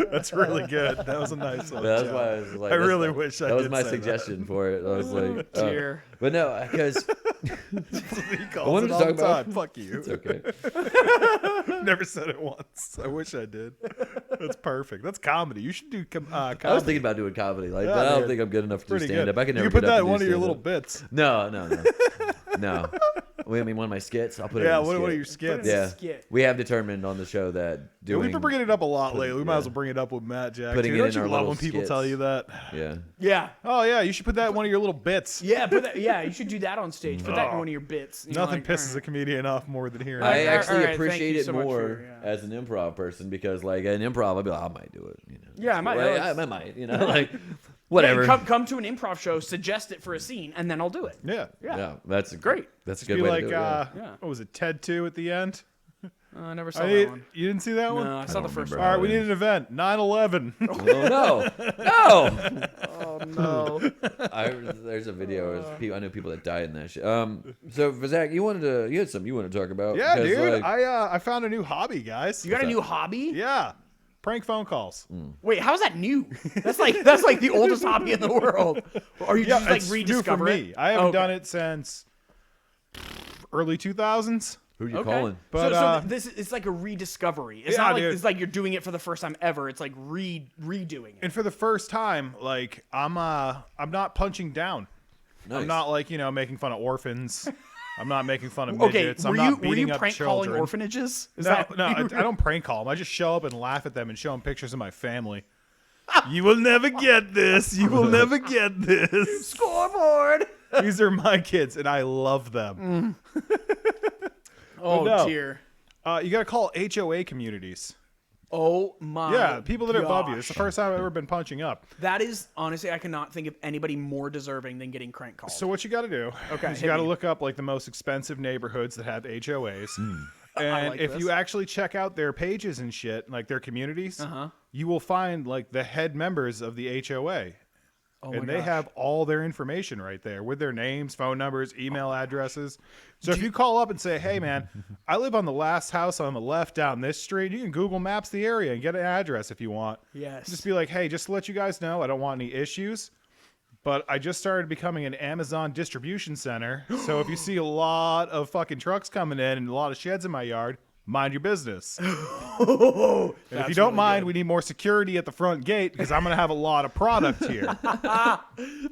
[SPEAKER 2] That's really good. That was a nice one.
[SPEAKER 1] That's
[SPEAKER 2] John.
[SPEAKER 1] why I was like,
[SPEAKER 2] I really wish I
[SPEAKER 1] that was
[SPEAKER 2] did
[SPEAKER 1] my
[SPEAKER 2] say
[SPEAKER 1] suggestion for it. I was like,
[SPEAKER 3] Dear.
[SPEAKER 1] but no, because
[SPEAKER 2] He calls
[SPEAKER 1] wanted
[SPEAKER 2] it
[SPEAKER 1] to
[SPEAKER 2] all
[SPEAKER 1] talk
[SPEAKER 2] the
[SPEAKER 1] about-
[SPEAKER 2] time. Fuck you.
[SPEAKER 1] it's okay.
[SPEAKER 2] Never said it once. I wish I did. That's perfect. That's comedy. You should do comedy.
[SPEAKER 1] I was thinking about doing comedy, like,
[SPEAKER 2] Yeah,
[SPEAKER 1] but I don't
[SPEAKER 2] dude.
[SPEAKER 1] think I'm good enough to do
[SPEAKER 2] Pretty
[SPEAKER 1] stand
[SPEAKER 2] good.
[SPEAKER 1] up. I can
[SPEAKER 2] You
[SPEAKER 1] never
[SPEAKER 2] can put
[SPEAKER 1] get up
[SPEAKER 2] that
[SPEAKER 1] to
[SPEAKER 2] in
[SPEAKER 1] do
[SPEAKER 2] one of your
[SPEAKER 1] stand-up.
[SPEAKER 2] little bits.
[SPEAKER 1] No. Wait, I mean one of my skits. I'll put it.
[SPEAKER 2] Yeah,
[SPEAKER 1] in a
[SPEAKER 2] what
[SPEAKER 1] skit.
[SPEAKER 2] are your skits?
[SPEAKER 1] Yeah,
[SPEAKER 3] skit.
[SPEAKER 1] we have determined on the show that
[SPEAKER 2] Yeah,
[SPEAKER 1] doing.
[SPEAKER 2] we've been bringing it up a lot lately. We might
[SPEAKER 1] yeah.
[SPEAKER 2] as well bring it up with Matt Jack.
[SPEAKER 1] Putting
[SPEAKER 2] too.
[SPEAKER 1] it
[SPEAKER 2] Don't
[SPEAKER 1] in
[SPEAKER 2] you
[SPEAKER 1] our
[SPEAKER 2] love
[SPEAKER 1] little
[SPEAKER 2] when people
[SPEAKER 1] skits.
[SPEAKER 2] tell you that?
[SPEAKER 1] Yeah.
[SPEAKER 3] Yeah.
[SPEAKER 2] Oh yeah, you should put that in one of your little bits.
[SPEAKER 3] Yeah, you should do that on stage. Put that in one of your bits. You know,
[SPEAKER 2] Nothing
[SPEAKER 3] like,
[SPEAKER 2] pisses
[SPEAKER 3] all
[SPEAKER 2] a
[SPEAKER 3] right.
[SPEAKER 2] comedian off more than hearing.
[SPEAKER 1] I
[SPEAKER 2] it.
[SPEAKER 1] actually
[SPEAKER 3] all right, thank
[SPEAKER 1] appreciate
[SPEAKER 3] you
[SPEAKER 1] it
[SPEAKER 3] so much
[SPEAKER 1] more
[SPEAKER 3] for- yeah.
[SPEAKER 1] as an improv person because, like, an improv, I'd be like, I might do it. You know?
[SPEAKER 3] Yeah, I might.
[SPEAKER 1] Well,
[SPEAKER 3] Alex.
[SPEAKER 1] I might. You know, like, whatever.
[SPEAKER 3] Yeah, come to an improv show, suggest it for a scene, and then I'll do it.
[SPEAKER 2] Yeah.
[SPEAKER 1] Yeah, that's
[SPEAKER 3] Great.
[SPEAKER 1] That's a
[SPEAKER 2] Be
[SPEAKER 1] good way
[SPEAKER 2] like,
[SPEAKER 1] to do it. Yeah.
[SPEAKER 3] Yeah.
[SPEAKER 2] what was it, TED 2 at the end?
[SPEAKER 3] I never saw that one.
[SPEAKER 2] You didn't see that one?
[SPEAKER 3] No, I saw the
[SPEAKER 1] don't
[SPEAKER 3] first
[SPEAKER 1] remember.
[SPEAKER 3] one.
[SPEAKER 2] All right, we need an event. 9/11.
[SPEAKER 1] Oh no, no!
[SPEAKER 3] Oh no.
[SPEAKER 1] There's a video. I know people that died in that shit. So Zach, you wanted to talk about?
[SPEAKER 2] Yeah,
[SPEAKER 1] 'cause,
[SPEAKER 2] dude.
[SPEAKER 1] like,
[SPEAKER 2] I found a new hobby, guys.
[SPEAKER 3] You got a new hobby?
[SPEAKER 2] Yeah, prank phone calls.
[SPEAKER 3] Wait, how's that new? That's like the oldest hobby in the world. Or are you just like
[SPEAKER 2] it's new for
[SPEAKER 3] rediscovering
[SPEAKER 2] me.
[SPEAKER 3] it?
[SPEAKER 2] I haven't
[SPEAKER 3] Okay.
[SPEAKER 2] done it since early 2000s.
[SPEAKER 1] who are you
[SPEAKER 3] Okay.
[SPEAKER 1] calling?
[SPEAKER 2] But,
[SPEAKER 3] so it's like a rediscovery. It's
[SPEAKER 2] yeah,
[SPEAKER 3] not like
[SPEAKER 2] dude.
[SPEAKER 3] it's like you're doing it for the first time ever. It's like redoing it.
[SPEAKER 2] And for the first time, like I'm not punching down.
[SPEAKER 1] Nice.
[SPEAKER 2] I'm not like making fun of orphans. I'm not making fun of
[SPEAKER 3] Okay,
[SPEAKER 2] midgets. I'm
[SPEAKER 3] were
[SPEAKER 2] not
[SPEAKER 3] you
[SPEAKER 2] beating up
[SPEAKER 3] prank
[SPEAKER 2] children.
[SPEAKER 3] calling orphanages? Is
[SPEAKER 2] No,
[SPEAKER 3] that
[SPEAKER 2] no, I don't prank call them. I just show up and laugh at them and show them pictures of my family. You will never get this. You will never get this.
[SPEAKER 3] scoreboard?
[SPEAKER 2] These are my kids, and I love them.
[SPEAKER 3] Oh
[SPEAKER 2] no.
[SPEAKER 3] dear.
[SPEAKER 2] You got to call HOA communities.
[SPEAKER 3] Oh my.
[SPEAKER 2] Yeah, people that are above you. It's the
[SPEAKER 3] gosh.
[SPEAKER 2] first time I've ever been punching up.
[SPEAKER 3] That is honestly, I cannot think of anybody more deserving than getting crank called.
[SPEAKER 2] So what you got to do
[SPEAKER 3] Okay,
[SPEAKER 2] is
[SPEAKER 3] hit
[SPEAKER 2] you got to
[SPEAKER 3] me.
[SPEAKER 2] look up like the most expensive neighborhoods that have HOAs. And
[SPEAKER 3] like
[SPEAKER 2] if
[SPEAKER 3] this.
[SPEAKER 2] you actually check out their pages and shit, like their communities,
[SPEAKER 3] Uh-huh.
[SPEAKER 2] you will find like the head members of the HOA.
[SPEAKER 3] Oh my
[SPEAKER 2] And they
[SPEAKER 3] gosh.
[SPEAKER 2] have all their information right there with their names, phone numbers, email addresses. So if you call up and say, hey, man, I live on the last house on the left down this street, you can Google Maps the area and get an address if you want.
[SPEAKER 3] Yes.
[SPEAKER 2] Just be like, hey, just to let you guys know, I don't want any issues. But I just started becoming an Amazon distribution center. So if you see a lot of fucking trucks coming in and a lot of sheds in my yard, mind your business.
[SPEAKER 3] Oh,
[SPEAKER 2] And if you don't mind, we need more security at the front gate because I'm going to have a lot of product here. And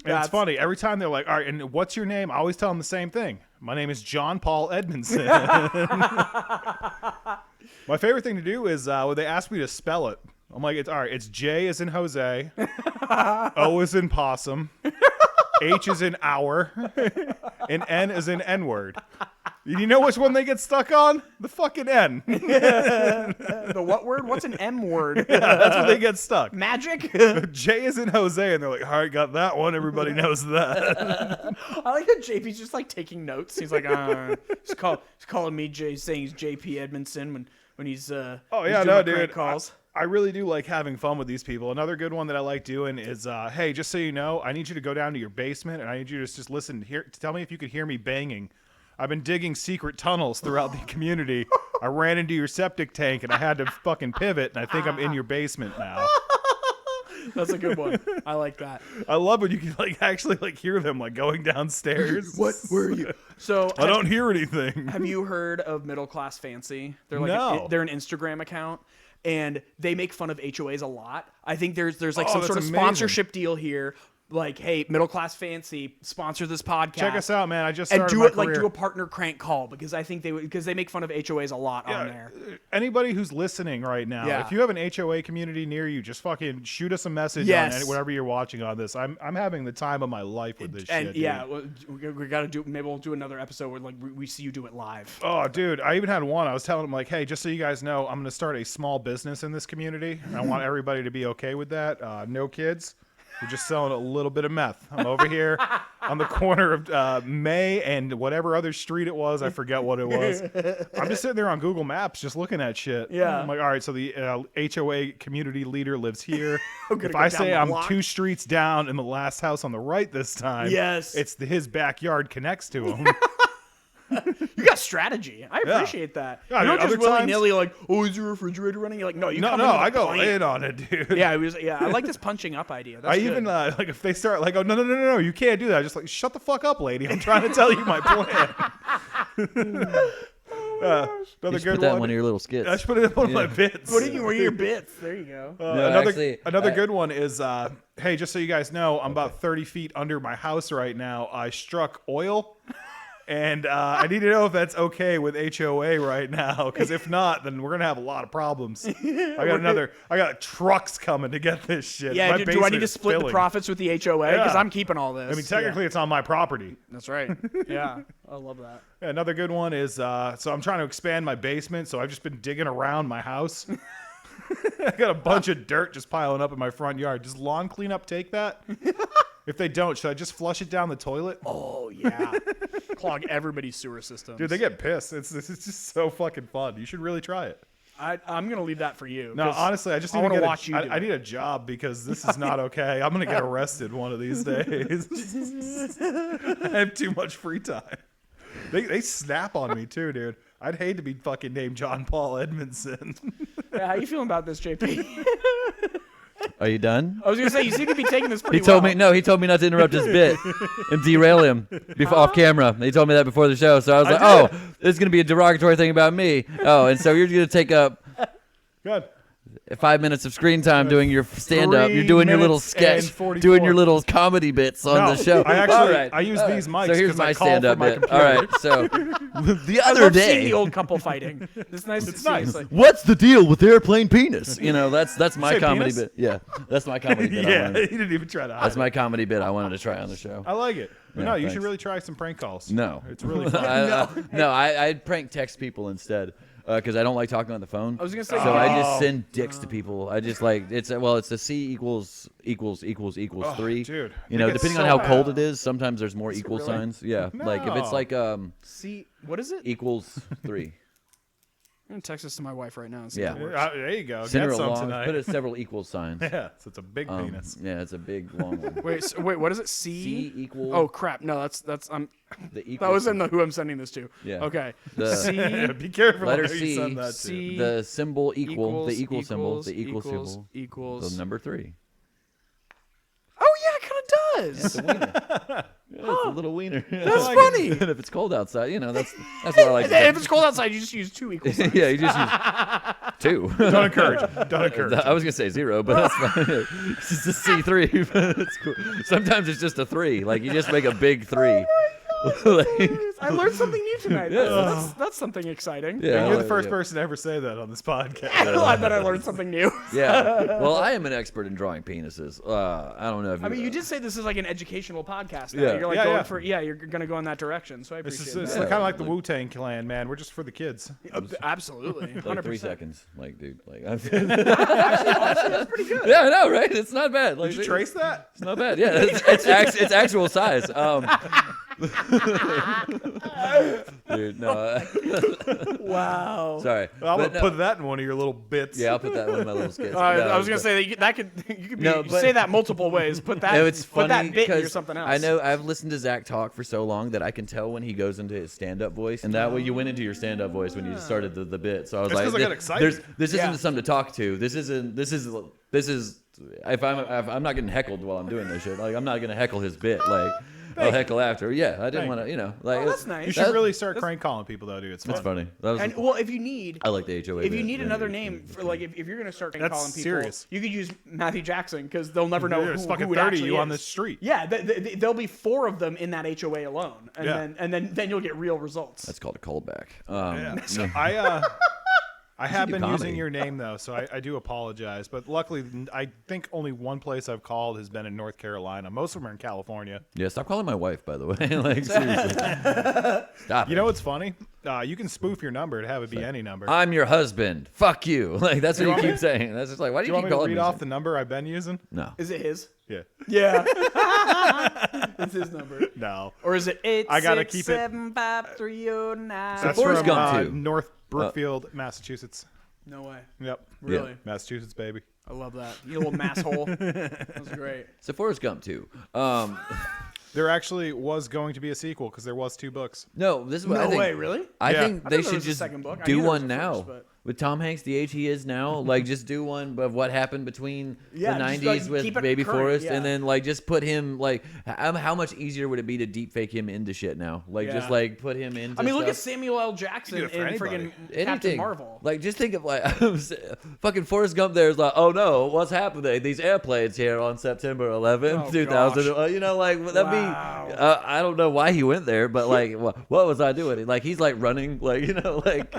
[SPEAKER 2] it's funny. Every time they're like, all right, and what's your name? I always tell them the same thing. My name is John Paul Edmondson. My favorite thing to do is when they ask me to spell it, I'm like, it's all right. It's J as in Jose, O as in possum, H as in hour, and N as in N-word. You know which one they get stuck on? The fucking N.
[SPEAKER 3] The what word? What's an M word?
[SPEAKER 2] Yeah, that's when they get stuck.
[SPEAKER 3] Magic?
[SPEAKER 2] J is in Jose, and they're like, all right, got that one. Everybody knows that.
[SPEAKER 3] I like that JP's just like taking notes. He's like, he's calling me Jay, saying he's JP Edmondson when he's he's doing my prank calls.
[SPEAKER 2] I really do like having fun with these people. Another good one that I like doing is, hey, just so you know, I need you to go down to your basement, and I need you to just listen here. Tell me if you could hear me banging. I've been digging secret tunnels throughout the community. I ran into your septic tank, and I had to fucking pivot, and I think I'm in your basement now.
[SPEAKER 3] That's a good one. I like that.
[SPEAKER 2] I love when you can like actually like hear them like going downstairs.
[SPEAKER 3] What? Where are you? So
[SPEAKER 2] I don't hear anything.
[SPEAKER 3] Have you heard of Middle Class Fancy? They're like
[SPEAKER 2] No.
[SPEAKER 3] they're an Instagram account. And they make fun of HOAs a lot. I think there's like some
[SPEAKER 2] that's
[SPEAKER 3] sort of
[SPEAKER 2] amazing.
[SPEAKER 3] sponsorship deal here. Like, hey, Middle Class Fancy, sponsor this podcast.
[SPEAKER 2] Check us out, man. I just
[SPEAKER 3] and
[SPEAKER 2] started
[SPEAKER 3] do
[SPEAKER 2] my
[SPEAKER 3] it like
[SPEAKER 2] career.
[SPEAKER 3] do a partner crank call because I think they make fun of HOAs a lot on there.
[SPEAKER 2] Anybody who's listening right now,
[SPEAKER 3] Yeah.
[SPEAKER 2] if you have an HOA community near you, just fucking shoot us a message
[SPEAKER 3] Yes.
[SPEAKER 2] on whatever you're watching on this. I'm having the time of my life with this
[SPEAKER 3] And
[SPEAKER 2] shit.
[SPEAKER 3] yeah,
[SPEAKER 2] Dude.
[SPEAKER 3] we got to do. Maybe we'll do another episode where like we see you do it live.
[SPEAKER 2] Oh, dude, I even had one. I was telling them like, hey, just so you guys know, I'm going to start a small business in this community. And I want everybody to be okay with that. No kids. We're just selling a little bit of meth. I'm over here on the corner of May and whatever other street it was. I forget what it was. I'm just sitting there on Google Maps just looking at shit.
[SPEAKER 3] Yeah.
[SPEAKER 2] I'm like, all right, so the HOA community leader lives here.
[SPEAKER 3] gonna
[SPEAKER 2] If
[SPEAKER 3] go
[SPEAKER 2] I
[SPEAKER 3] down
[SPEAKER 2] say
[SPEAKER 3] the
[SPEAKER 2] I'm
[SPEAKER 3] block.
[SPEAKER 2] 2 streets down in the last house on the right this time,
[SPEAKER 3] Yes.
[SPEAKER 2] it's his backyard connects to him.
[SPEAKER 3] You got strategy. I appreciate that.
[SPEAKER 2] Yeah,
[SPEAKER 3] You're not
[SPEAKER 2] dude,
[SPEAKER 3] just
[SPEAKER 2] other
[SPEAKER 3] willy
[SPEAKER 2] times-
[SPEAKER 3] nilly like, oh, is your refrigerator running? You're like, no, you
[SPEAKER 2] No,
[SPEAKER 3] come
[SPEAKER 2] no,
[SPEAKER 3] into the
[SPEAKER 2] I go
[SPEAKER 3] plant.
[SPEAKER 2] in on it, dude.
[SPEAKER 3] Yeah, I like this punching up idea. That's
[SPEAKER 2] I
[SPEAKER 3] good.
[SPEAKER 2] even like if they start like, oh no, you can't do that. I just like shut the fuck up, lady. I'm trying to tell you my plan. Another
[SPEAKER 1] You should
[SPEAKER 2] good
[SPEAKER 1] put that in
[SPEAKER 2] one.
[SPEAKER 1] one of your little skits.
[SPEAKER 2] I should put it in one of my bits.
[SPEAKER 3] What are your bits? There you go.
[SPEAKER 2] Another good one is, hey, just so you guys know, I'm about 30 feet under my house right now. I struck oil. And I need to know if that's okay with HOA right now, because if not, then we're gonna have a lot of problems. I got trucks coming to get this shit.
[SPEAKER 3] Yeah,
[SPEAKER 2] My
[SPEAKER 3] do I
[SPEAKER 2] basement
[SPEAKER 3] need to
[SPEAKER 2] is
[SPEAKER 3] split the
[SPEAKER 2] filling.
[SPEAKER 3] profits with the HOA? Because
[SPEAKER 2] Yeah.
[SPEAKER 3] I'm keeping all this.
[SPEAKER 2] I mean, technically, it's on my property.
[SPEAKER 3] That's right. Yeah, I love that.
[SPEAKER 2] Another good one is, so I'm trying to expand my basement, so I've just been digging around my house. I got a bunch of dirt just piling up in my front yard. Does lawn cleanup take that? If they don't, should I just flush it down the toilet?
[SPEAKER 3] Oh yeah, clog everybody's sewer systems.
[SPEAKER 2] Dude, they get pissed. It's just so fucking fun. You should really try it.
[SPEAKER 3] I'm gonna leave that for you.
[SPEAKER 2] No,
[SPEAKER 3] 'cause
[SPEAKER 2] honestly, I just need
[SPEAKER 3] I
[SPEAKER 2] to
[SPEAKER 3] wanna
[SPEAKER 2] get
[SPEAKER 3] watch you do
[SPEAKER 2] I
[SPEAKER 3] it.
[SPEAKER 2] need a job because this is not okay. I'm gonna get arrested one of these days. I have too much free time. They snap on me too, dude. I'd hate to be fucking named John Paul Edmondson.
[SPEAKER 3] Yeah, how you feeling about this, JP?
[SPEAKER 1] Are you done?
[SPEAKER 3] I was gonna say you seem to be taking this pretty
[SPEAKER 1] He told
[SPEAKER 3] well.
[SPEAKER 1] me no. He told me not to interrupt his bit and derail him off camera. He told me that before the show, so I was like, "Oh, this is gonna be a derogatory thing about me." Oh, and so you're gonna take up
[SPEAKER 2] Good.
[SPEAKER 1] 5 minutes of screen time doing your stand-up. You're doing your little
[SPEAKER 2] 3 minutes
[SPEAKER 1] sketch,
[SPEAKER 2] and
[SPEAKER 1] doing your
[SPEAKER 2] 44.
[SPEAKER 1] little comedy bits on the show.
[SPEAKER 2] I actually
[SPEAKER 1] All right.
[SPEAKER 2] I use these mics.
[SPEAKER 1] So here's
[SPEAKER 2] 'cause I
[SPEAKER 1] my
[SPEAKER 2] call from
[SPEAKER 1] stand-up
[SPEAKER 2] my
[SPEAKER 1] bit.
[SPEAKER 2] computer.
[SPEAKER 1] All right. So the
[SPEAKER 3] I
[SPEAKER 1] other
[SPEAKER 3] love seeing
[SPEAKER 1] day,
[SPEAKER 3] the old couple fighting. It's nice. It's
[SPEAKER 2] nice.
[SPEAKER 1] what's the deal with airplane penis? You know, that's my
[SPEAKER 2] say
[SPEAKER 1] comedy
[SPEAKER 2] penis?
[SPEAKER 1] bit. Yeah, that's my comedy bit. I
[SPEAKER 2] Yeah,
[SPEAKER 1] wanted.
[SPEAKER 2] he didn't even try to hide
[SPEAKER 1] That's
[SPEAKER 2] it.
[SPEAKER 1] my comedy bit I wanted to try on the show.
[SPEAKER 2] I like it. But
[SPEAKER 1] Yeah,
[SPEAKER 2] no, you should
[SPEAKER 1] thanks.
[SPEAKER 2] really try some prank calls.
[SPEAKER 1] No.
[SPEAKER 2] It's really fun.
[SPEAKER 1] I'd prank text people instead because I don't like talking on the phone.
[SPEAKER 3] I was gonna say.
[SPEAKER 1] So I just send dicks to people. I just like it's the C equals 3.
[SPEAKER 2] dude,
[SPEAKER 1] You know,
[SPEAKER 2] they get
[SPEAKER 1] depending
[SPEAKER 2] so
[SPEAKER 1] on how
[SPEAKER 2] bad.
[SPEAKER 1] cold it is, sometimes there's more equal
[SPEAKER 3] really?
[SPEAKER 1] signs. Yeah, like if it's
[SPEAKER 2] No.
[SPEAKER 1] like
[SPEAKER 3] See, what is it?
[SPEAKER 1] equals 3.
[SPEAKER 3] I'm gonna text this to my wife right now and see
[SPEAKER 1] Yeah.
[SPEAKER 3] if it works.
[SPEAKER 2] There you go.
[SPEAKER 1] Send her
[SPEAKER 2] Get
[SPEAKER 1] a
[SPEAKER 2] some
[SPEAKER 1] long.
[SPEAKER 2] tonight.
[SPEAKER 1] Put it several equal signs.
[SPEAKER 2] Yeah, so it's a big penis.
[SPEAKER 1] Yeah, it's a big long one.
[SPEAKER 3] Wait, what is it? C.
[SPEAKER 1] C equal.
[SPEAKER 3] Oh crap! No, that's I'm.
[SPEAKER 1] the equal.
[SPEAKER 3] That was in the who I'm sending this to.
[SPEAKER 1] Yeah.
[SPEAKER 3] Okay.
[SPEAKER 1] The-
[SPEAKER 3] C.
[SPEAKER 2] Yeah, be careful
[SPEAKER 1] Letter
[SPEAKER 2] who
[SPEAKER 1] C,
[SPEAKER 2] you send that to.
[SPEAKER 3] C.
[SPEAKER 1] the symbol equal. The equal symbol.
[SPEAKER 3] equals,
[SPEAKER 1] The equal
[SPEAKER 3] equals,
[SPEAKER 1] symbol.
[SPEAKER 3] equals.
[SPEAKER 1] The number 3.
[SPEAKER 3] Oh yeah, it kind of does.
[SPEAKER 1] Yeah, it's a little wiener.
[SPEAKER 3] That's funny.
[SPEAKER 1] And if it's cold outside, that's what I like.
[SPEAKER 3] If it's cold outside, you just use 2 equal signs.
[SPEAKER 1] Yeah, you just use 2.
[SPEAKER 2] Don't encourage it. Don't encourage it.
[SPEAKER 1] I was gonna say 0, but that's fine. It's just a C3. But it's cool. Sometimes it's just a 3. Like you just make a big 3.
[SPEAKER 3] I learned something new tonight. That's something exciting.
[SPEAKER 1] Yeah,
[SPEAKER 2] You're the first person to ever say that on this podcast.
[SPEAKER 3] I bet I learned something new.
[SPEAKER 1] Yeah. Well, I am an expert in drawing penises. I don't know if
[SPEAKER 3] I mean, you did say this is like an educational podcast. Now.
[SPEAKER 1] Yeah.
[SPEAKER 3] You're like
[SPEAKER 2] Yeah,
[SPEAKER 3] going
[SPEAKER 2] yeah.
[SPEAKER 3] for you're gonna go in that direction. So I
[SPEAKER 2] This
[SPEAKER 3] appreciate
[SPEAKER 2] is
[SPEAKER 3] that.
[SPEAKER 2] kind of like the Wu-Tang Clan, man. We're just for the kids.
[SPEAKER 3] Absolutely, 100%.
[SPEAKER 1] like 3 seconds. Like, dude,
[SPEAKER 3] Honestly, that's pretty good.
[SPEAKER 1] yeah, I know, right? It's not bad. Like,
[SPEAKER 2] Did you trace that?
[SPEAKER 1] It's not bad. Yeah, it's actual size. Dude, no.
[SPEAKER 3] Wow.
[SPEAKER 1] Sorry.
[SPEAKER 2] I'm
[SPEAKER 1] But
[SPEAKER 2] gonna put that in one of your little bits.
[SPEAKER 1] Yeah, I'll put that in one of my little skits.
[SPEAKER 3] I was gonna say that you could
[SPEAKER 1] No,
[SPEAKER 3] you
[SPEAKER 1] but-
[SPEAKER 3] say that multiple ways. Put that
[SPEAKER 1] No, it's
[SPEAKER 3] put
[SPEAKER 1] funny
[SPEAKER 3] that bit in your
[SPEAKER 1] 'cause
[SPEAKER 3] something else.
[SPEAKER 1] I know I've listened to Zach talk for so long that I can tell when he goes into his stand-up voice, and that way you went into your stand-up voice when you started the bit. So I was
[SPEAKER 2] That's
[SPEAKER 1] like,
[SPEAKER 2] 'cause I got excited.
[SPEAKER 1] This
[SPEAKER 3] Yeah.
[SPEAKER 1] isn't something to talk to. This is if I'm not getting heckled while I'm doing this shit. Like I'm not gonna heckle his bit. Like I'll heckle after. Yeah, I didn't want to. Like
[SPEAKER 3] Oh, that's nice.
[SPEAKER 2] You should really start crank calling people, though, dude. It's
[SPEAKER 1] That's
[SPEAKER 2] fun.
[SPEAKER 1] funny. That was,
[SPEAKER 3] And well, if you need.
[SPEAKER 1] I like the HOA.
[SPEAKER 3] If you
[SPEAKER 1] bit.
[SPEAKER 3] need
[SPEAKER 1] Yeah,
[SPEAKER 3] another
[SPEAKER 1] yeah,
[SPEAKER 3] name
[SPEAKER 1] yeah.
[SPEAKER 3] for like if you're gonna start
[SPEAKER 2] That's
[SPEAKER 3] calling people,
[SPEAKER 2] serious.
[SPEAKER 3] you could use Matthew Jackson because they'll never know
[SPEAKER 2] There's
[SPEAKER 3] who
[SPEAKER 2] fucking
[SPEAKER 3] it
[SPEAKER 2] 30
[SPEAKER 3] actually
[SPEAKER 2] you
[SPEAKER 3] is.
[SPEAKER 2] on the street.
[SPEAKER 3] Yeah, there'll be 4 of them in that HOA alone, and
[SPEAKER 2] Yeah.
[SPEAKER 3] then you'll get real results.
[SPEAKER 1] That's called a callback.
[SPEAKER 2] Yeah. So I have
[SPEAKER 1] do
[SPEAKER 2] been
[SPEAKER 1] comedy.
[SPEAKER 2] using your name though, so I do apologize. But luckily, I think only one place I've called has been in North Carolina. Most of them are in California.
[SPEAKER 1] Yeah, stop calling my wife, by the way. Like seriously, stop.
[SPEAKER 2] You know what's funny? You can spoof your number to have it be any number.
[SPEAKER 1] I'm your husband. Fuck you. Like that's what you
[SPEAKER 2] want
[SPEAKER 1] keep
[SPEAKER 2] me-
[SPEAKER 1] saying. That's just like, why do
[SPEAKER 2] do
[SPEAKER 1] you
[SPEAKER 2] you want
[SPEAKER 1] keep
[SPEAKER 2] me to
[SPEAKER 1] calling
[SPEAKER 2] read
[SPEAKER 1] me?
[SPEAKER 2] off the number I've been using?
[SPEAKER 1] No.
[SPEAKER 3] Is it his?
[SPEAKER 2] Yeah.
[SPEAKER 3] Yeah, it's his number.
[SPEAKER 2] No.
[SPEAKER 3] Or is it 8?
[SPEAKER 2] I gotta keep it-
[SPEAKER 3] 75309?
[SPEAKER 2] That's
[SPEAKER 1] Forrest
[SPEAKER 2] from
[SPEAKER 1] Gump, too.
[SPEAKER 2] North Brookfield, Massachusetts.
[SPEAKER 3] No way.
[SPEAKER 2] Yep.
[SPEAKER 3] Really?
[SPEAKER 2] Massachusetts, baby.
[SPEAKER 3] I love that. You little mass hole. That was great.
[SPEAKER 1] So Forrest Gump too.
[SPEAKER 2] There actually was going to be a sequel because there was 2 books.
[SPEAKER 1] No, this is what I
[SPEAKER 3] No
[SPEAKER 1] think.
[SPEAKER 3] way, really?
[SPEAKER 1] I
[SPEAKER 2] Yeah.
[SPEAKER 1] think
[SPEAKER 3] I
[SPEAKER 1] they
[SPEAKER 3] thought there
[SPEAKER 1] should
[SPEAKER 3] was a
[SPEAKER 1] just
[SPEAKER 3] second book. I
[SPEAKER 1] do
[SPEAKER 3] knew there was
[SPEAKER 1] one
[SPEAKER 3] a
[SPEAKER 1] now
[SPEAKER 3] first, but-
[SPEAKER 1] with Tom Hanks, the age he is now. Like, just do one of what happened between
[SPEAKER 3] Yeah,
[SPEAKER 1] the
[SPEAKER 3] just,
[SPEAKER 1] '90s
[SPEAKER 3] like,
[SPEAKER 1] with
[SPEAKER 3] keep it
[SPEAKER 1] Baby
[SPEAKER 3] current,
[SPEAKER 1] Forrest,
[SPEAKER 3] yeah.
[SPEAKER 1] and then like just put him like. How much easier would it be to deep fake him into shit now? Like, just
[SPEAKER 3] Yeah.
[SPEAKER 1] like put him into.
[SPEAKER 3] I mean, look at
[SPEAKER 1] stuff.
[SPEAKER 3] Samuel L. Jackson
[SPEAKER 2] You do it
[SPEAKER 3] in
[SPEAKER 2] for
[SPEAKER 3] friggin'
[SPEAKER 2] anybody.
[SPEAKER 3] Captain
[SPEAKER 1] Anything.
[SPEAKER 3] Marvel.
[SPEAKER 1] Like, just think of like fucking Forrest Gump. There's like, oh no, what's happening? These airplanes here on September 11th,
[SPEAKER 3] Oh,
[SPEAKER 1] 2000.
[SPEAKER 3] gosh.
[SPEAKER 1] You know, like that'd
[SPEAKER 3] Wow.
[SPEAKER 1] be. I don't know why he went there, but like, what was I doing? Like, he's like running, like like.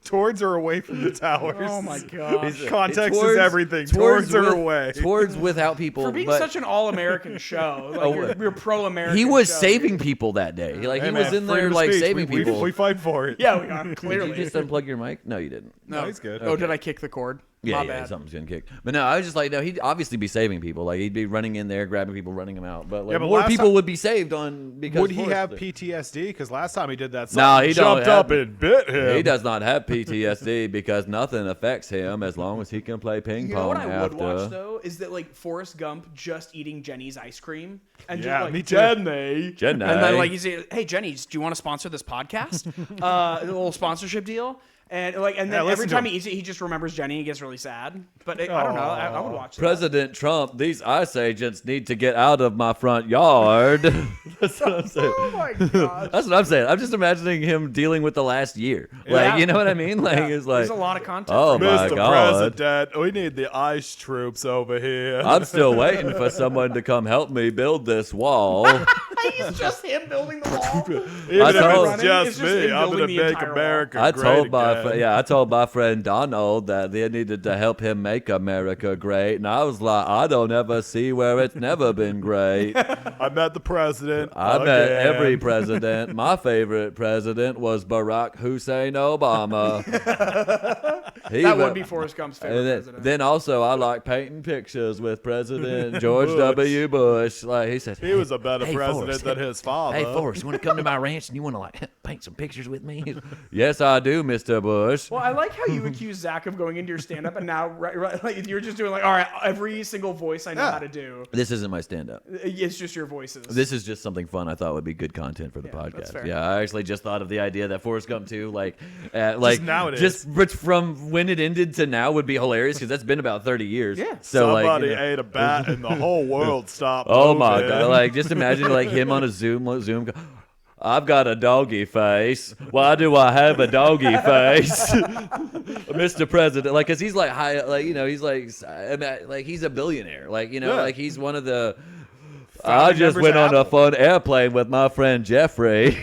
[SPEAKER 2] Towards or away from the towers?
[SPEAKER 3] Oh my gosh.
[SPEAKER 2] Context is everything. Towards or away.
[SPEAKER 1] Towards without people.
[SPEAKER 3] For being
[SPEAKER 1] but
[SPEAKER 3] such an all-American show, like you're pro-American.
[SPEAKER 1] he was
[SPEAKER 3] show.
[SPEAKER 1] saving people that day. Like
[SPEAKER 2] Hey,
[SPEAKER 1] he was
[SPEAKER 2] man,
[SPEAKER 1] in there
[SPEAKER 2] freedom of
[SPEAKER 1] like
[SPEAKER 2] speech.
[SPEAKER 1] saving
[SPEAKER 2] we,
[SPEAKER 1] people.
[SPEAKER 2] We fight for it.
[SPEAKER 3] Yeah, we are
[SPEAKER 1] Did
[SPEAKER 3] clearly.
[SPEAKER 1] you just unplug your mic? No, you didn't.
[SPEAKER 2] No, he's good.
[SPEAKER 3] Oh, did I kick the cord?
[SPEAKER 1] Yeah,
[SPEAKER 3] My
[SPEAKER 1] yeah,
[SPEAKER 3] bad.
[SPEAKER 1] something's gonna kick. But no, I was just like, no, he'd obviously be saving people. Like he'd be running in there, grabbing people, running them out. But like
[SPEAKER 2] Yeah, but
[SPEAKER 1] more
[SPEAKER 2] last
[SPEAKER 1] people
[SPEAKER 2] time-
[SPEAKER 1] would be saved on because
[SPEAKER 2] Would he
[SPEAKER 1] Forrest
[SPEAKER 2] have
[SPEAKER 1] did.
[SPEAKER 2] PTSD? Because last time he did that,
[SPEAKER 1] No,
[SPEAKER 2] something
[SPEAKER 1] he don't
[SPEAKER 2] jumped
[SPEAKER 1] have-
[SPEAKER 2] up and bit him.
[SPEAKER 1] He does not have PTSD because nothing affects him as long as he can play ping
[SPEAKER 3] You
[SPEAKER 1] pong
[SPEAKER 3] know what I would
[SPEAKER 1] after.
[SPEAKER 3] watch though is that like Forrest Gump just eating Jenny's ice cream and
[SPEAKER 2] Yeah,
[SPEAKER 3] just like
[SPEAKER 2] me too.
[SPEAKER 3] Jenny,
[SPEAKER 1] Jenny.
[SPEAKER 3] and then like you say, hey Jenny, do you want to sponsor this podcast? A little sponsorship deal. And like, and then
[SPEAKER 2] Yeah,
[SPEAKER 3] every
[SPEAKER 2] listen to
[SPEAKER 3] time
[SPEAKER 2] him.
[SPEAKER 3] he eats it, he just remembers Jenny and gets really sad. But I don't know. I would watch that.
[SPEAKER 1] President Trump, these ICE agents need to get out of my front yard. That's what I'm saying.
[SPEAKER 3] Oh my gosh.
[SPEAKER 1] That's what I'm saying. I'm just imagining him dealing with the last year.
[SPEAKER 3] Yeah.
[SPEAKER 1] Like, you know what I mean? Like, it's like,
[SPEAKER 3] There's a lot of content.
[SPEAKER 1] oh
[SPEAKER 3] for him.
[SPEAKER 1] my God.
[SPEAKER 2] President, we need the ICE troops over here.
[SPEAKER 1] I'm still waiting for someone to come help me build this wall.
[SPEAKER 3] It's just him building the wall.
[SPEAKER 2] Even
[SPEAKER 1] I
[SPEAKER 2] if
[SPEAKER 1] told-
[SPEAKER 2] it's just
[SPEAKER 3] It's just
[SPEAKER 2] me,
[SPEAKER 3] him
[SPEAKER 2] I'm
[SPEAKER 3] building
[SPEAKER 2] gonna
[SPEAKER 3] the
[SPEAKER 2] make
[SPEAKER 3] entire wall.
[SPEAKER 2] America
[SPEAKER 1] I
[SPEAKER 2] great
[SPEAKER 1] told my
[SPEAKER 2] again.
[SPEAKER 1] I told my friend Donald that they needed to help him make America great, and I was like, I don't ever see where it's never been great.
[SPEAKER 2] I met the president.
[SPEAKER 1] I met
[SPEAKER 2] again.
[SPEAKER 1] every president. My favorite president was Barack Hussein Obama.
[SPEAKER 3] That would be Forrest Gump's favorite
[SPEAKER 1] And
[SPEAKER 3] president.
[SPEAKER 1] then also I like painting pictures with President George
[SPEAKER 2] Bush.
[SPEAKER 1] W. Bush. Like he said,
[SPEAKER 2] He was a better
[SPEAKER 1] Hey,
[SPEAKER 2] president
[SPEAKER 1] Forrest,
[SPEAKER 2] than his father.
[SPEAKER 1] "Hey Forrest, you want to come to my ranch and you want to like paint some pictures with me?" Yes, I do, Mr. Bush.
[SPEAKER 3] Well, I like how you accuse Zach of going into your stand-up, and now right, like, you're just doing like, all right, every single voice I know
[SPEAKER 2] Yeah.
[SPEAKER 3] how to do.
[SPEAKER 1] This isn't my stand-up.
[SPEAKER 3] It's just your voices.
[SPEAKER 1] This is just something fun I thought would be good content for the
[SPEAKER 3] that's
[SPEAKER 1] podcast.
[SPEAKER 3] fair.
[SPEAKER 1] Yeah, I actually just thought of the idea that Forrest Gump 2, like
[SPEAKER 2] now it
[SPEAKER 1] just from when it ended to now would be hilarious because that's been about 30 years.
[SPEAKER 3] Yeah.
[SPEAKER 1] So
[SPEAKER 2] Somebody
[SPEAKER 1] like,
[SPEAKER 2] ate a bat and the whole world stopped.
[SPEAKER 1] oh my
[SPEAKER 2] moving.
[SPEAKER 1] god! Like just imagine like him on a Zoom. I've got a doggy face. Why do I have a doggy face, Mr. President? Like, cause he's like high, like he's like he's a billionaire. Like like he's one of the. I just
[SPEAKER 2] members
[SPEAKER 1] went
[SPEAKER 2] of
[SPEAKER 1] on a
[SPEAKER 2] Apple.
[SPEAKER 1] fun airplane with my friend Jeffrey.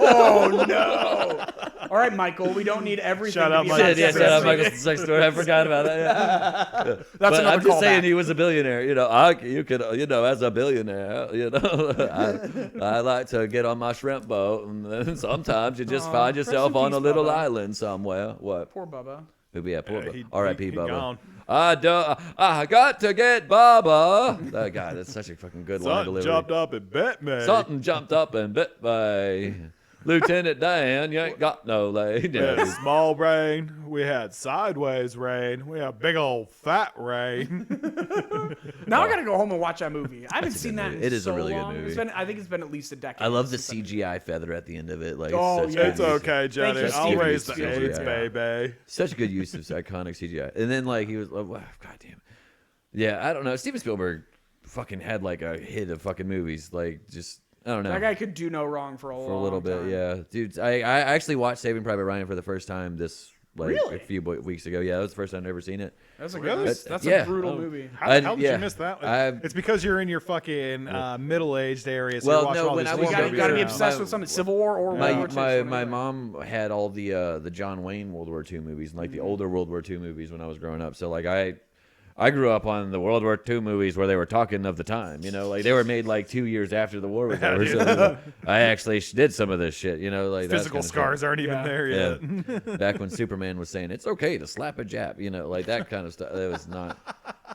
[SPEAKER 3] Oh no! All right, Michael, we don't need everything.
[SPEAKER 2] Shout
[SPEAKER 3] to
[SPEAKER 2] out
[SPEAKER 3] be
[SPEAKER 2] Michael.
[SPEAKER 3] about
[SPEAKER 1] Yeah,
[SPEAKER 3] Jeffrey.
[SPEAKER 1] shout out Michael's sex story. I forgot about that. Yeah.
[SPEAKER 3] That's
[SPEAKER 1] But
[SPEAKER 3] another
[SPEAKER 1] I'm just saying
[SPEAKER 3] callback.
[SPEAKER 1] he was a billionaire. You could as a billionaire, I like to get on my shrimp boat, and then sometimes you just find
[SPEAKER 3] rest
[SPEAKER 1] yourself
[SPEAKER 3] in
[SPEAKER 1] on a
[SPEAKER 3] peace,
[SPEAKER 1] little
[SPEAKER 3] Bubba.
[SPEAKER 1] island somewhere. What?
[SPEAKER 3] Poor Bubba.
[SPEAKER 1] Yeah, poor
[SPEAKER 2] he-
[SPEAKER 1] R.I.P.
[SPEAKER 2] he
[SPEAKER 1] Bubba.
[SPEAKER 2] gone.
[SPEAKER 1] I got to get Bubba. Oh, God, that's such a fucking good line
[SPEAKER 2] Something
[SPEAKER 1] delivery.
[SPEAKER 2] jumped up and bit me.
[SPEAKER 1] Something jumped up and bit me. Lieutenant Dan, you ain't got no leg.
[SPEAKER 2] We had small rain. We had sideways rain. We had big old fat rain.
[SPEAKER 3] Now I gotta go home and watch that movie. I haven't
[SPEAKER 1] a
[SPEAKER 3] seen
[SPEAKER 1] good
[SPEAKER 3] that
[SPEAKER 1] movie.
[SPEAKER 3] in
[SPEAKER 1] It is a
[SPEAKER 3] so
[SPEAKER 1] really good
[SPEAKER 3] long.
[SPEAKER 1] movie.
[SPEAKER 3] I think it's been at least a decade.
[SPEAKER 1] I love the
[SPEAKER 3] since I've-
[SPEAKER 1] CGI feather at the end of it. Like,
[SPEAKER 3] Oh,
[SPEAKER 1] such
[SPEAKER 3] yeah.
[SPEAKER 1] good
[SPEAKER 2] It's
[SPEAKER 1] use of-
[SPEAKER 2] okay, Jenny.
[SPEAKER 3] you,
[SPEAKER 2] I'll
[SPEAKER 3] Steve.
[SPEAKER 2] raise the
[SPEAKER 1] Steve,
[SPEAKER 2] AIDS,
[SPEAKER 1] yeah.
[SPEAKER 2] baby.
[SPEAKER 1] Such good use of iconic CGI. And then like he was, God damn. Yeah, I don't know. Steven Spielberg fucking had like a hit of fucking movies. Like just I don't know.
[SPEAKER 3] That guy could do no wrong for a
[SPEAKER 1] little bit,
[SPEAKER 3] time.
[SPEAKER 1] yeah, dude. I actually watched Saving Private Ryan for the first time this like
[SPEAKER 3] Really?
[SPEAKER 1] a few weeks ago. Yeah, that was the first time I'd ever seen it.
[SPEAKER 3] That's a
[SPEAKER 2] Really?
[SPEAKER 3] good. That's
[SPEAKER 1] Yeah.
[SPEAKER 3] a brutal
[SPEAKER 1] Oh.
[SPEAKER 3] movie.
[SPEAKER 2] How the hell did
[SPEAKER 1] yeah.
[SPEAKER 2] you miss that?
[SPEAKER 1] I-
[SPEAKER 2] It's because you're in your fucking middle-aged area. So
[SPEAKER 1] Well,
[SPEAKER 2] you're watching
[SPEAKER 1] no,
[SPEAKER 2] all
[SPEAKER 1] when
[SPEAKER 2] these
[SPEAKER 1] I
[SPEAKER 3] We
[SPEAKER 1] was
[SPEAKER 2] horror
[SPEAKER 3] gotta,
[SPEAKER 1] younger,
[SPEAKER 3] gotta be
[SPEAKER 2] movies now.
[SPEAKER 3] obsessed with something Civil War or World War II.
[SPEAKER 1] My mom had all the John Wayne World War II movies and like the older World War II movies when I was growing up. So like I grew up on the World War II movies where they were talking of the time, like they were made like 2 years after the war was over. So I actually did some of this shit, like that
[SPEAKER 2] Physical
[SPEAKER 1] kind of
[SPEAKER 2] scars aren't even
[SPEAKER 3] Yeah.
[SPEAKER 2] there
[SPEAKER 1] stuff.
[SPEAKER 2] yet.
[SPEAKER 1] Yeah, back when Superman was saying it's okay to slap a Jap, like that kind of stuff. It was not.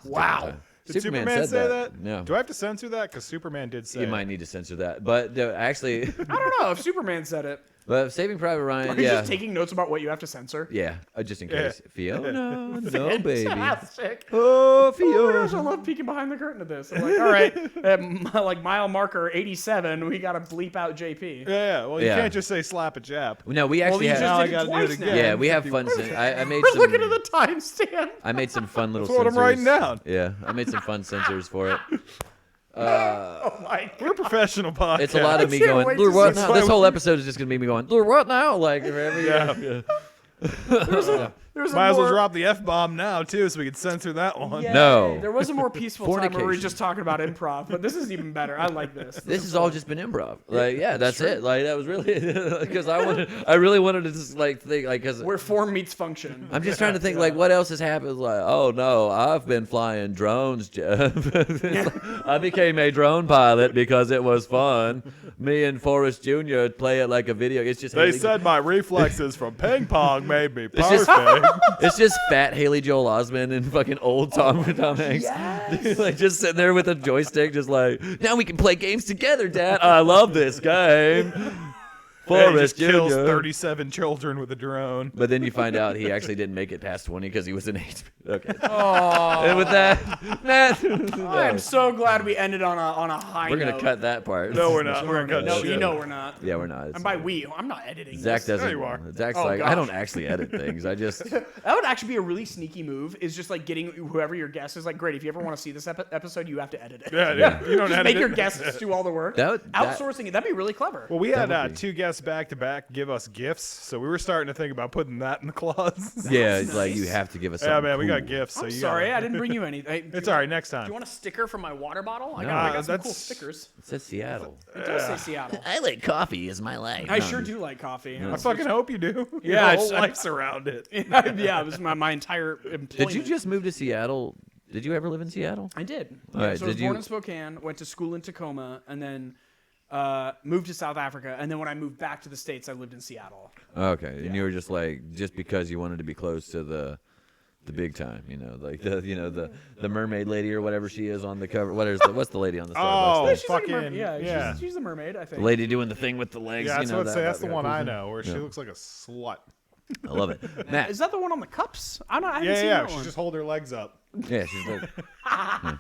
[SPEAKER 2] Wow. Did Superman
[SPEAKER 1] said
[SPEAKER 2] say that?
[SPEAKER 1] No.
[SPEAKER 2] Do I have to censor that? Because Superman did say
[SPEAKER 1] You
[SPEAKER 2] it.
[SPEAKER 1] might need to censor that, but actually,
[SPEAKER 3] I don't know if Superman said it.
[SPEAKER 1] but Saving Private Ryan,
[SPEAKER 3] Are you
[SPEAKER 1] yeah,
[SPEAKER 3] just taking notes about what you have to censor?
[SPEAKER 1] yeah, just in case. Fiona, no baby.
[SPEAKER 3] Fantastic.
[SPEAKER 1] Oh,
[SPEAKER 3] Oh my gosh, I
[SPEAKER 1] Fiona.
[SPEAKER 3] love peeking behind the curtain of this. I'm like, all right, like mile marker 87, we gotta bleep out JP.
[SPEAKER 2] Yeah. Well, you
[SPEAKER 1] Yeah.
[SPEAKER 2] can't just say slap a Jap.
[SPEAKER 1] No, we
[SPEAKER 3] Well,
[SPEAKER 1] actually
[SPEAKER 3] you
[SPEAKER 1] had.
[SPEAKER 3] just
[SPEAKER 2] Now I
[SPEAKER 3] did it
[SPEAKER 2] gotta do it
[SPEAKER 3] twice
[SPEAKER 2] again.
[SPEAKER 3] now.
[SPEAKER 1] Yeah, we have fun. I made
[SPEAKER 3] We're
[SPEAKER 1] some.
[SPEAKER 3] looking at the timestamp.
[SPEAKER 1] I made some fun little.
[SPEAKER 2] That's what I'm
[SPEAKER 1] sensors.
[SPEAKER 2] writing down.
[SPEAKER 1] Yeah, I made some fun sensors for it.
[SPEAKER 3] Oh my
[SPEAKER 2] We're a professional podcast.
[SPEAKER 1] It's a lot of me
[SPEAKER 3] can't
[SPEAKER 1] going.
[SPEAKER 3] wait
[SPEAKER 1] "Lure,
[SPEAKER 3] to
[SPEAKER 1] what
[SPEAKER 3] see
[SPEAKER 1] now?"
[SPEAKER 2] this.
[SPEAKER 1] This whole episode is just gonna be me going. "Lure, what now?" Like wherever.
[SPEAKER 2] Yeah.
[SPEAKER 3] There was a
[SPEAKER 2] Might as well
[SPEAKER 3] more-
[SPEAKER 2] drop the F-bomb now, too, so we can censor that one.
[SPEAKER 3] Yay.
[SPEAKER 1] No.
[SPEAKER 3] There was a more peaceful time where we were
[SPEAKER 1] Fornication.
[SPEAKER 3] just talking about improv, but this is even better. I like this.
[SPEAKER 1] This has all just been improv. Like, yeah, that's it. Like, that was really because I really wanted to just like think like because
[SPEAKER 3] Where form meets function.
[SPEAKER 1] I'm just trying to think like what else has happened. Like, oh no, I've been flying drones, Jeff. I became a drone pilot because it was fun. Me and Forrest Jr. play it like a video. It's just
[SPEAKER 2] They
[SPEAKER 1] Haley-
[SPEAKER 2] said my reflexes from ping pong made me
[SPEAKER 1] just-
[SPEAKER 2] perfect.
[SPEAKER 1] it's just fat Haley Joel Osment and fucking old Tom Hanks. Like just sitting there with a joystick, just like, now we can play games together, Dad. I love this game.
[SPEAKER 2] And he
[SPEAKER 1] Forrest
[SPEAKER 2] just kills
[SPEAKER 1] Jr.
[SPEAKER 2] 37 children with a drone.
[SPEAKER 1] But then you find out he actually didn't make it past 20 because he was an AIDS. Okay. And with that, Matt,
[SPEAKER 3] I am so glad we ended on a high
[SPEAKER 1] we're gonna
[SPEAKER 3] note.
[SPEAKER 1] cut that part.
[SPEAKER 2] No, we're not. We're gonna cut
[SPEAKER 3] No,
[SPEAKER 2] shit.
[SPEAKER 3] you know we're not.
[SPEAKER 1] Yeah, we're not.
[SPEAKER 3] And by we, I'm not editing.
[SPEAKER 1] Zach
[SPEAKER 3] this.
[SPEAKER 1] doesn't.
[SPEAKER 2] you are.
[SPEAKER 1] Zach's
[SPEAKER 3] Oh,
[SPEAKER 1] like,
[SPEAKER 3] gosh.
[SPEAKER 1] I don't actually edit things. I just.
[SPEAKER 3] That would actually be a really sneaky move. Is just like getting whoever your guest is. Like, great. If you ever want to see this episode, you have to edit it.
[SPEAKER 2] Yeah. You don't
[SPEAKER 3] Just
[SPEAKER 2] edit
[SPEAKER 3] make
[SPEAKER 2] it.
[SPEAKER 3] your guests do all the work. Outsourcing it. That'd be really clever.
[SPEAKER 2] Well, we had
[SPEAKER 1] That would be.
[SPEAKER 2] 2 guests back to back give us gifts, so we were starting to think about putting that in the closet.
[SPEAKER 1] Yeah, it's like you have to give us.
[SPEAKER 2] Yeah,
[SPEAKER 1] something
[SPEAKER 2] man, we got
[SPEAKER 1] cool.
[SPEAKER 2] gifts. So
[SPEAKER 3] I'm
[SPEAKER 2] you
[SPEAKER 3] sorry,
[SPEAKER 2] gotta-
[SPEAKER 3] I didn't bring you any. Hey,
[SPEAKER 2] It's all right. Next
[SPEAKER 3] Do
[SPEAKER 2] time.
[SPEAKER 3] you want a sticker from my water bottle? I
[SPEAKER 1] No,
[SPEAKER 3] got some cool
[SPEAKER 2] that's-
[SPEAKER 3] stickers.
[SPEAKER 1] It says Seattle.
[SPEAKER 3] It does say Seattle.
[SPEAKER 1] I like coffee is my life.
[SPEAKER 3] I sure do like coffee.
[SPEAKER 2] I fucking hope you do.
[SPEAKER 3] Yeah,
[SPEAKER 2] Your
[SPEAKER 3] I
[SPEAKER 2] whole
[SPEAKER 3] just-
[SPEAKER 2] life's around it.
[SPEAKER 3] Yeah, it was my entire employment.
[SPEAKER 1] Did you just move to Seattle? Did you ever live in Seattle?
[SPEAKER 3] I did.
[SPEAKER 1] All
[SPEAKER 3] Yeah,
[SPEAKER 1] right,
[SPEAKER 3] so I was
[SPEAKER 1] did
[SPEAKER 3] born
[SPEAKER 1] you-
[SPEAKER 3] in Spokane, went to school in Tacoma, and then moved to South Africa. And then when I moved back to the States, I lived in Seattle.
[SPEAKER 1] Okay, and you were just like just because you wanted to be close to the big time, like the mermaid lady or whatever she is on the cover. What's the lady on the Starbucks?
[SPEAKER 2] Oh,
[SPEAKER 1] thing?
[SPEAKER 3] She's like a
[SPEAKER 2] fucking
[SPEAKER 3] yeah. She's the mermaid, I think.
[SPEAKER 1] The lady doing the thing with the legs.
[SPEAKER 2] Yeah, that's
[SPEAKER 1] you know,
[SPEAKER 2] what I'd say. That's the one I
[SPEAKER 1] cool.
[SPEAKER 2] know, where she
[SPEAKER 1] Yeah.
[SPEAKER 2] looks like a slut.
[SPEAKER 1] I love it, Matt.
[SPEAKER 3] Is that the one on the cups? I haven't
[SPEAKER 2] Yeah,
[SPEAKER 3] seen
[SPEAKER 2] yeah.
[SPEAKER 3] that
[SPEAKER 2] She
[SPEAKER 3] one.
[SPEAKER 2] just hold her legs up.
[SPEAKER 1] Yeah, she's like.
[SPEAKER 3] I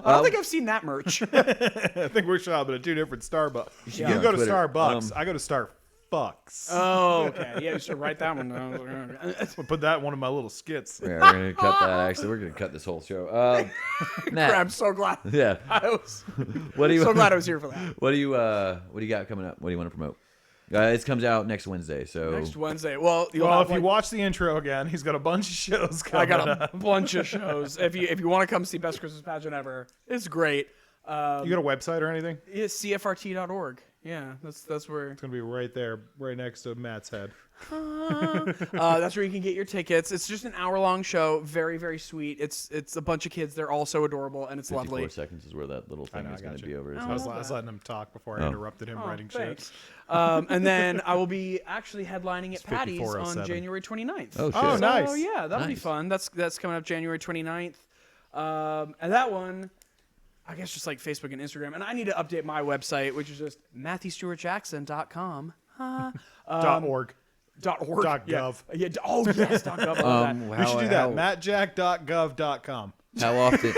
[SPEAKER 3] don't think I've seen that merch.
[SPEAKER 2] I think we're shopping at 2 different Starbucks.
[SPEAKER 3] Yeah.
[SPEAKER 2] You go to
[SPEAKER 1] Twitter.
[SPEAKER 2] Starbucks. I go to Star fucks.
[SPEAKER 3] Oh, okay. Yeah, you should write that one down.
[SPEAKER 2] I'll put that in one of my little skits.
[SPEAKER 1] Yeah, we're gonna cut that. Actually, we're gonna cut this whole show. Matt,
[SPEAKER 3] I'm so glad.
[SPEAKER 1] yeah.
[SPEAKER 3] I was
[SPEAKER 1] What do you?
[SPEAKER 3] so glad I was here for that.
[SPEAKER 1] What do you? What do you got coming up? What do you want to promote? It comes out next Wednesday. So
[SPEAKER 3] Next Wednesday. Well,
[SPEAKER 2] If you watch the intro again, he's got a bunch of shows coming
[SPEAKER 3] I got
[SPEAKER 2] up.
[SPEAKER 3] a bunch of shows. If you want to come see Best Christmas Pageant Ever, it's great.
[SPEAKER 2] You got a website or anything?
[SPEAKER 3] It's cfrt.org. Yeah, that's where.
[SPEAKER 2] It's gonna be right there, right next to Matt's head.
[SPEAKER 3] That's where you can get your tickets. It's just an hour-long show. Very, very sweet. It's a bunch of kids. They're all so adorable, and it's
[SPEAKER 1] 54
[SPEAKER 3] lovely.
[SPEAKER 1] seconds is where that little thing is going to be over. Isn't
[SPEAKER 2] I
[SPEAKER 1] it?
[SPEAKER 2] was letting him talk before I interrupted him writing
[SPEAKER 3] Thanks.
[SPEAKER 2] shit.
[SPEAKER 3] And then I will be actually headlining at Patty's on
[SPEAKER 2] 54:07.
[SPEAKER 3] January 29th.
[SPEAKER 1] Oh shit!
[SPEAKER 2] Oh, nice.
[SPEAKER 3] Oh yeah, that'll be
[SPEAKER 1] Nice.
[SPEAKER 3] fun. That's coming up January 29th. And that one, I guess just like Facebook and Instagram. And I need to update my website, which is just MatthewStewartJackson.com.
[SPEAKER 2] .org.
[SPEAKER 3] .org.
[SPEAKER 2] .gov.
[SPEAKER 3] Yeah. Oh yes. .gov. I love that.
[SPEAKER 2] We should do that. MattJack.gov.com.
[SPEAKER 1] How often?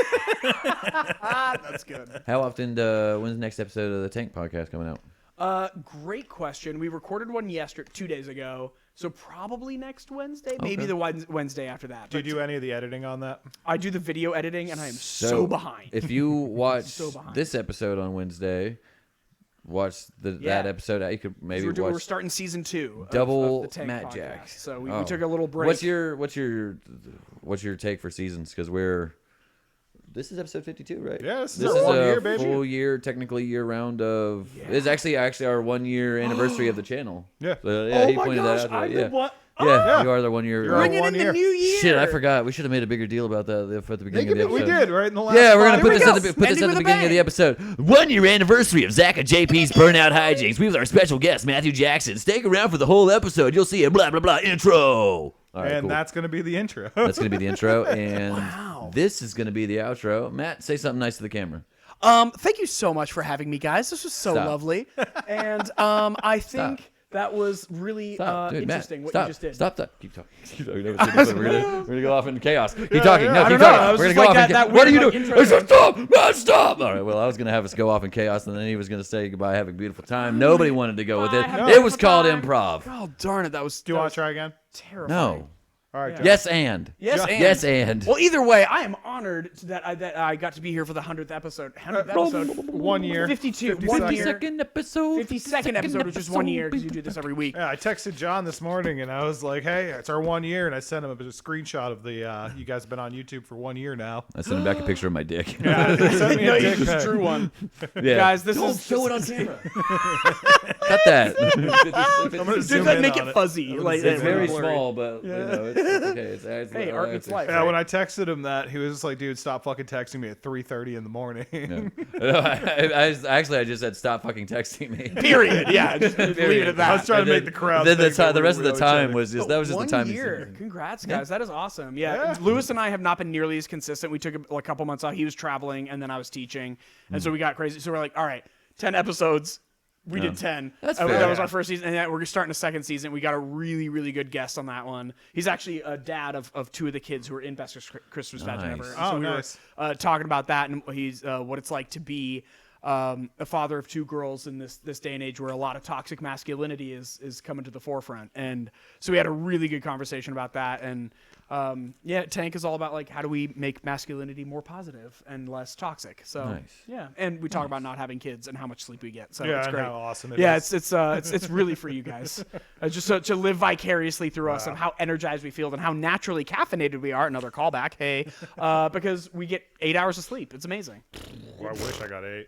[SPEAKER 3] That's good.
[SPEAKER 1] How often? When's the next episode of the Tank Podcast coming out?
[SPEAKER 3] Great question. We recorded one 2 days ago, so probably next Wednesday, maybe the Wednesday after that.
[SPEAKER 2] Do you do any of the editing on that?
[SPEAKER 3] I do the video editing, and I am so behind.
[SPEAKER 1] If you watch
[SPEAKER 3] So behind.
[SPEAKER 1] this episode on Wednesday, watch that episode. You could maybe watch
[SPEAKER 3] We're starting season 2 of
[SPEAKER 1] double
[SPEAKER 3] the Tank
[SPEAKER 1] Matt
[SPEAKER 3] podcast.
[SPEAKER 1] Jacks.
[SPEAKER 3] So we
[SPEAKER 1] Oh.
[SPEAKER 3] took a little break.
[SPEAKER 1] What's your take for seasons? Because this is episode 52, right?
[SPEAKER 2] Yeah, this is
[SPEAKER 1] This
[SPEAKER 2] our
[SPEAKER 1] is
[SPEAKER 2] 1
[SPEAKER 1] a
[SPEAKER 2] year, baby.
[SPEAKER 1] full year, technically year round of. It's actually our 1 year anniversary of the channel.
[SPEAKER 2] Yeah.
[SPEAKER 1] So, yeah,
[SPEAKER 3] Oh
[SPEAKER 1] he
[SPEAKER 3] my
[SPEAKER 1] pointed
[SPEAKER 3] gosh,
[SPEAKER 1] that out.
[SPEAKER 3] I'm
[SPEAKER 1] Yeah.
[SPEAKER 3] the one.
[SPEAKER 1] Yeah, you are the 1 year.
[SPEAKER 2] You're
[SPEAKER 3] Bring it
[SPEAKER 2] 1
[SPEAKER 3] in
[SPEAKER 2] year.
[SPEAKER 3] the new year.
[SPEAKER 1] Shit, I forgot. We should have made a bigger deal about that at the beginning of the
[SPEAKER 2] We
[SPEAKER 1] episode.
[SPEAKER 2] did right in the last.
[SPEAKER 1] Yeah, we're gonna
[SPEAKER 2] spot.
[SPEAKER 1] put
[SPEAKER 3] we
[SPEAKER 1] this
[SPEAKER 3] go.
[SPEAKER 1] at the
[SPEAKER 3] Ending with a
[SPEAKER 1] beginning of the
[SPEAKER 3] bang.
[SPEAKER 1] episode. 1 year anniversary of Zach and JP's Burnout Hijinks. We with our special guest Matthew Jackson. Stick around for the whole episode. You'll see a blah blah blah intro. All right,
[SPEAKER 2] And
[SPEAKER 1] cool.
[SPEAKER 2] that's gonna be the intro.
[SPEAKER 1] That's gonna be the intro, and
[SPEAKER 3] Wow.
[SPEAKER 1] this is gonna be the outro. Matt, say something nice to the camera.
[SPEAKER 3] Thank you so much for having me, guys. This was so
[SPEAKER 1] Stop.
[SPEAKER 3] lovely, and I think that was really
[SPEAKER 1] Stop, dude,
[SPEAKER 3] interesting
[SPEAKER 1] Matt,
[SPEAKER 3] what
[SPEAKER 1] stop,
[SPEAKER 3] you just did.
[SPEAKER 1] Stop that. Keep talking. Keep talking. We're gonna go off into chaos. Keep talking.
[SPEAKER 2] yeah,
[SPEAKER 1] No,
[SPEAKER 2] I
[SPEAKER 1] keep
[SPEAKER 2] don't know.
[SPEAKER 1] talking.
[SPEAKER 3] I was
[SPEAKER 1] We're
[SPEAKER 3] just
[SPEAKER 1] gonna go
[SPEAKER 3] like
[SPEAKER 1] off.
[SPEAKER 3] that
[SPEAKER 1] What are you
[SPEAKER 3] weird,
[SPEAKER 1] doing?
[SPEAKER 3] like,
[SPEAKER 1] I said stop. Matt, stop. All right. Well, I was gonna have us go off in chaos, and then he was gonna say goodbye, have a beautiful time. Nobody wanted to go with it.
[SPEAKER 3] Bye, have a
[SPEAKER 1] It was
[SPEAKER 3] beautiful
[SPEAKER 1] called
[SPEAKER 3] time.
[SPEAKER 1] improv.
[SPEAKER 3] Oh darn it! That was.
[SPEAKER 2] Do you want to try again?
[SPEAKER 3] Terrifying.
[SPEAKER 1] No.
[SPEAKER 2] All right.
[SPEAKER 3] Yeah.
[SPEAKER 2] John.
[SPEAKER 1] Yes, and.
[SPEAKER 3] Yes, and.
[SPEAKER 1] Yes, and.
[SPEAKER 3] Well, either way, I am honored that I got to be here for the 100th episode. 100th episode.
[SPEAKER 2] 1 year.
[SPEAKER 3] 52.
[SPEAKER 2] 52
[SPEAKER 3] 1
[SPEAKER 2] seconds.
[SPEAKER 3] year.
[SPEAKER 1] 52nd episode.
[SPEAKER 3] 52nd episode, which is 1 year because you do this every week.
[SPEAKER 2] Yeah, I texted John this morning and I was like, "Hey, it's our 1 year," and I sent him a screenshot of the. You guys have been on YouTube for 1 year now.
[SPEAKER 1] I sent him back a picture of my dick.
[SPEAKER 2] Yeah, send me
[SPEAKER 3] No,
[SPEAKER 2] a
[SPEAKER 3] you
[SPEAKER 2] dick
[SPEAKER 3] just
[SPEAKER 2] pic.
[SPEAKER 3] drew one.
[SPEAKER 1] Yeah.
[SPEAKER 3] Guys, this
[SPEAKER 1] Don't
[SPEAKER 3] is
[SPEAKER 1] show it on camera. Cut that.
[SPEAKER 2] I'm gonna
[SPEAKER 3] Just
[SPEAKER 2] zoom
[SPEAKER 3] like
[SPEAKER 2] in
[SPEAKER 3] make
[SPEAKER 2] on
[SPEAKER 3] it fuzzy. Like,
[SPEAKER 1] It's very
[SPEAKER 3] blurry.
[SPEAKER 1] small, but you know, it's okay. It's
[SPEAKER 3] Hey, art gets life.
[SPEAKER 2] Yeah, when I texted him that, he was just like, "Dude, stop fucking texting me at 3:30 in the morning."
[SPEAKER 1] No, I just said stop fucking texting me.
[SPEAKER 3] Period. Yeah, just leave it at that.
[SPEAKER 2] I was trying
[SPEAKER 1] And
[SPEAKER 2] to
[SPEAKER 1] then-
[SPEAKER 2] make the crowd.
[SPEAKER 1] Then
[SPEAKER 2] think that
[SPEAKER 1] the
[SPEAKER 2] we
[SPEAKER 1] rest of the
[SPEAKER 2] know each
[SPEAKER 1] time
[SPEAKER 2] other.
[SPEAKER 1] was just that was just the time.
[SPEAKER 3] 1 year. Congrats, guys. That is awesome. Yeah. Lewis and I have not been nearly as consistent. We took a couple months off. He was traveling, and then I was teaching, and so we got crazy. So we're like, all right, 10 episodes. We did 10.
[SPEAKER 1] That's
[SPEAKER 3] That
[SPEAKER 1] fair.
[SPEAKER 3] was our first season, and then we're starting a second season. We got a really, really good guest on that one. He's actually a dad of 2 of the kids who are in Best Christmas Pageant Ever.
[SPEAKER 1] Nice.
[SPEAKER 3] And so
[SPEAKER 2] Oh,
[SPEAKER 3] we
[SPEAKER 2] nice.
[SPEAKER 3] were talking about that, and he's what it's like to be a father of 2 girls in this day and age where a lot of toxic masculinity is coming to the forefront. And so we had a really good conversation about that. And Tank is all about like how do we make masculinity more positive and less toxic. So
[SPEAKER 1] Nice.
[SPEAKER 3] yeah, and we talk about not having kids and how much sleep we get. So
[SPEAKER 2] Yeah,
[SPEAKER 3] it's
[SPEAKER 2] and
[SPEAKER 3] great.
[SPEAKER 2] how awesome it
[SPEAKER 3] Yeah,
[SPEAKER 2] is.
[SPEAKER 3] it's really for you guys, just to live vicariously through us and how energized we feel and how naturally caffeinated we are. Another callback, hey, because we get 8 hours of sleep. It's amazing.
[SPEAKER 2] I wish I got 8.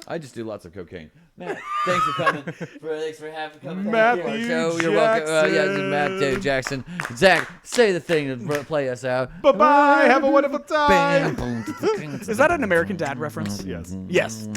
[SPEAKER 1] I just do lots of cocaine. Matt, thanks for coming. Thanks for having coming.
[SPEAKER 2] Matthew
[SPEAKER 1] to our show. You're welcome. Yeah, this is Matthew Jackson. Zach, say the thing to play us out.
[SPEAKER 2] Bye bye. Have a wonderful time.
[SPEAKER 1] Bam, boom,
[SPEAKER 3] Is that an American Dad reference?
[SPEAKER 2] Yes.
[SPEAKER 3] Yes.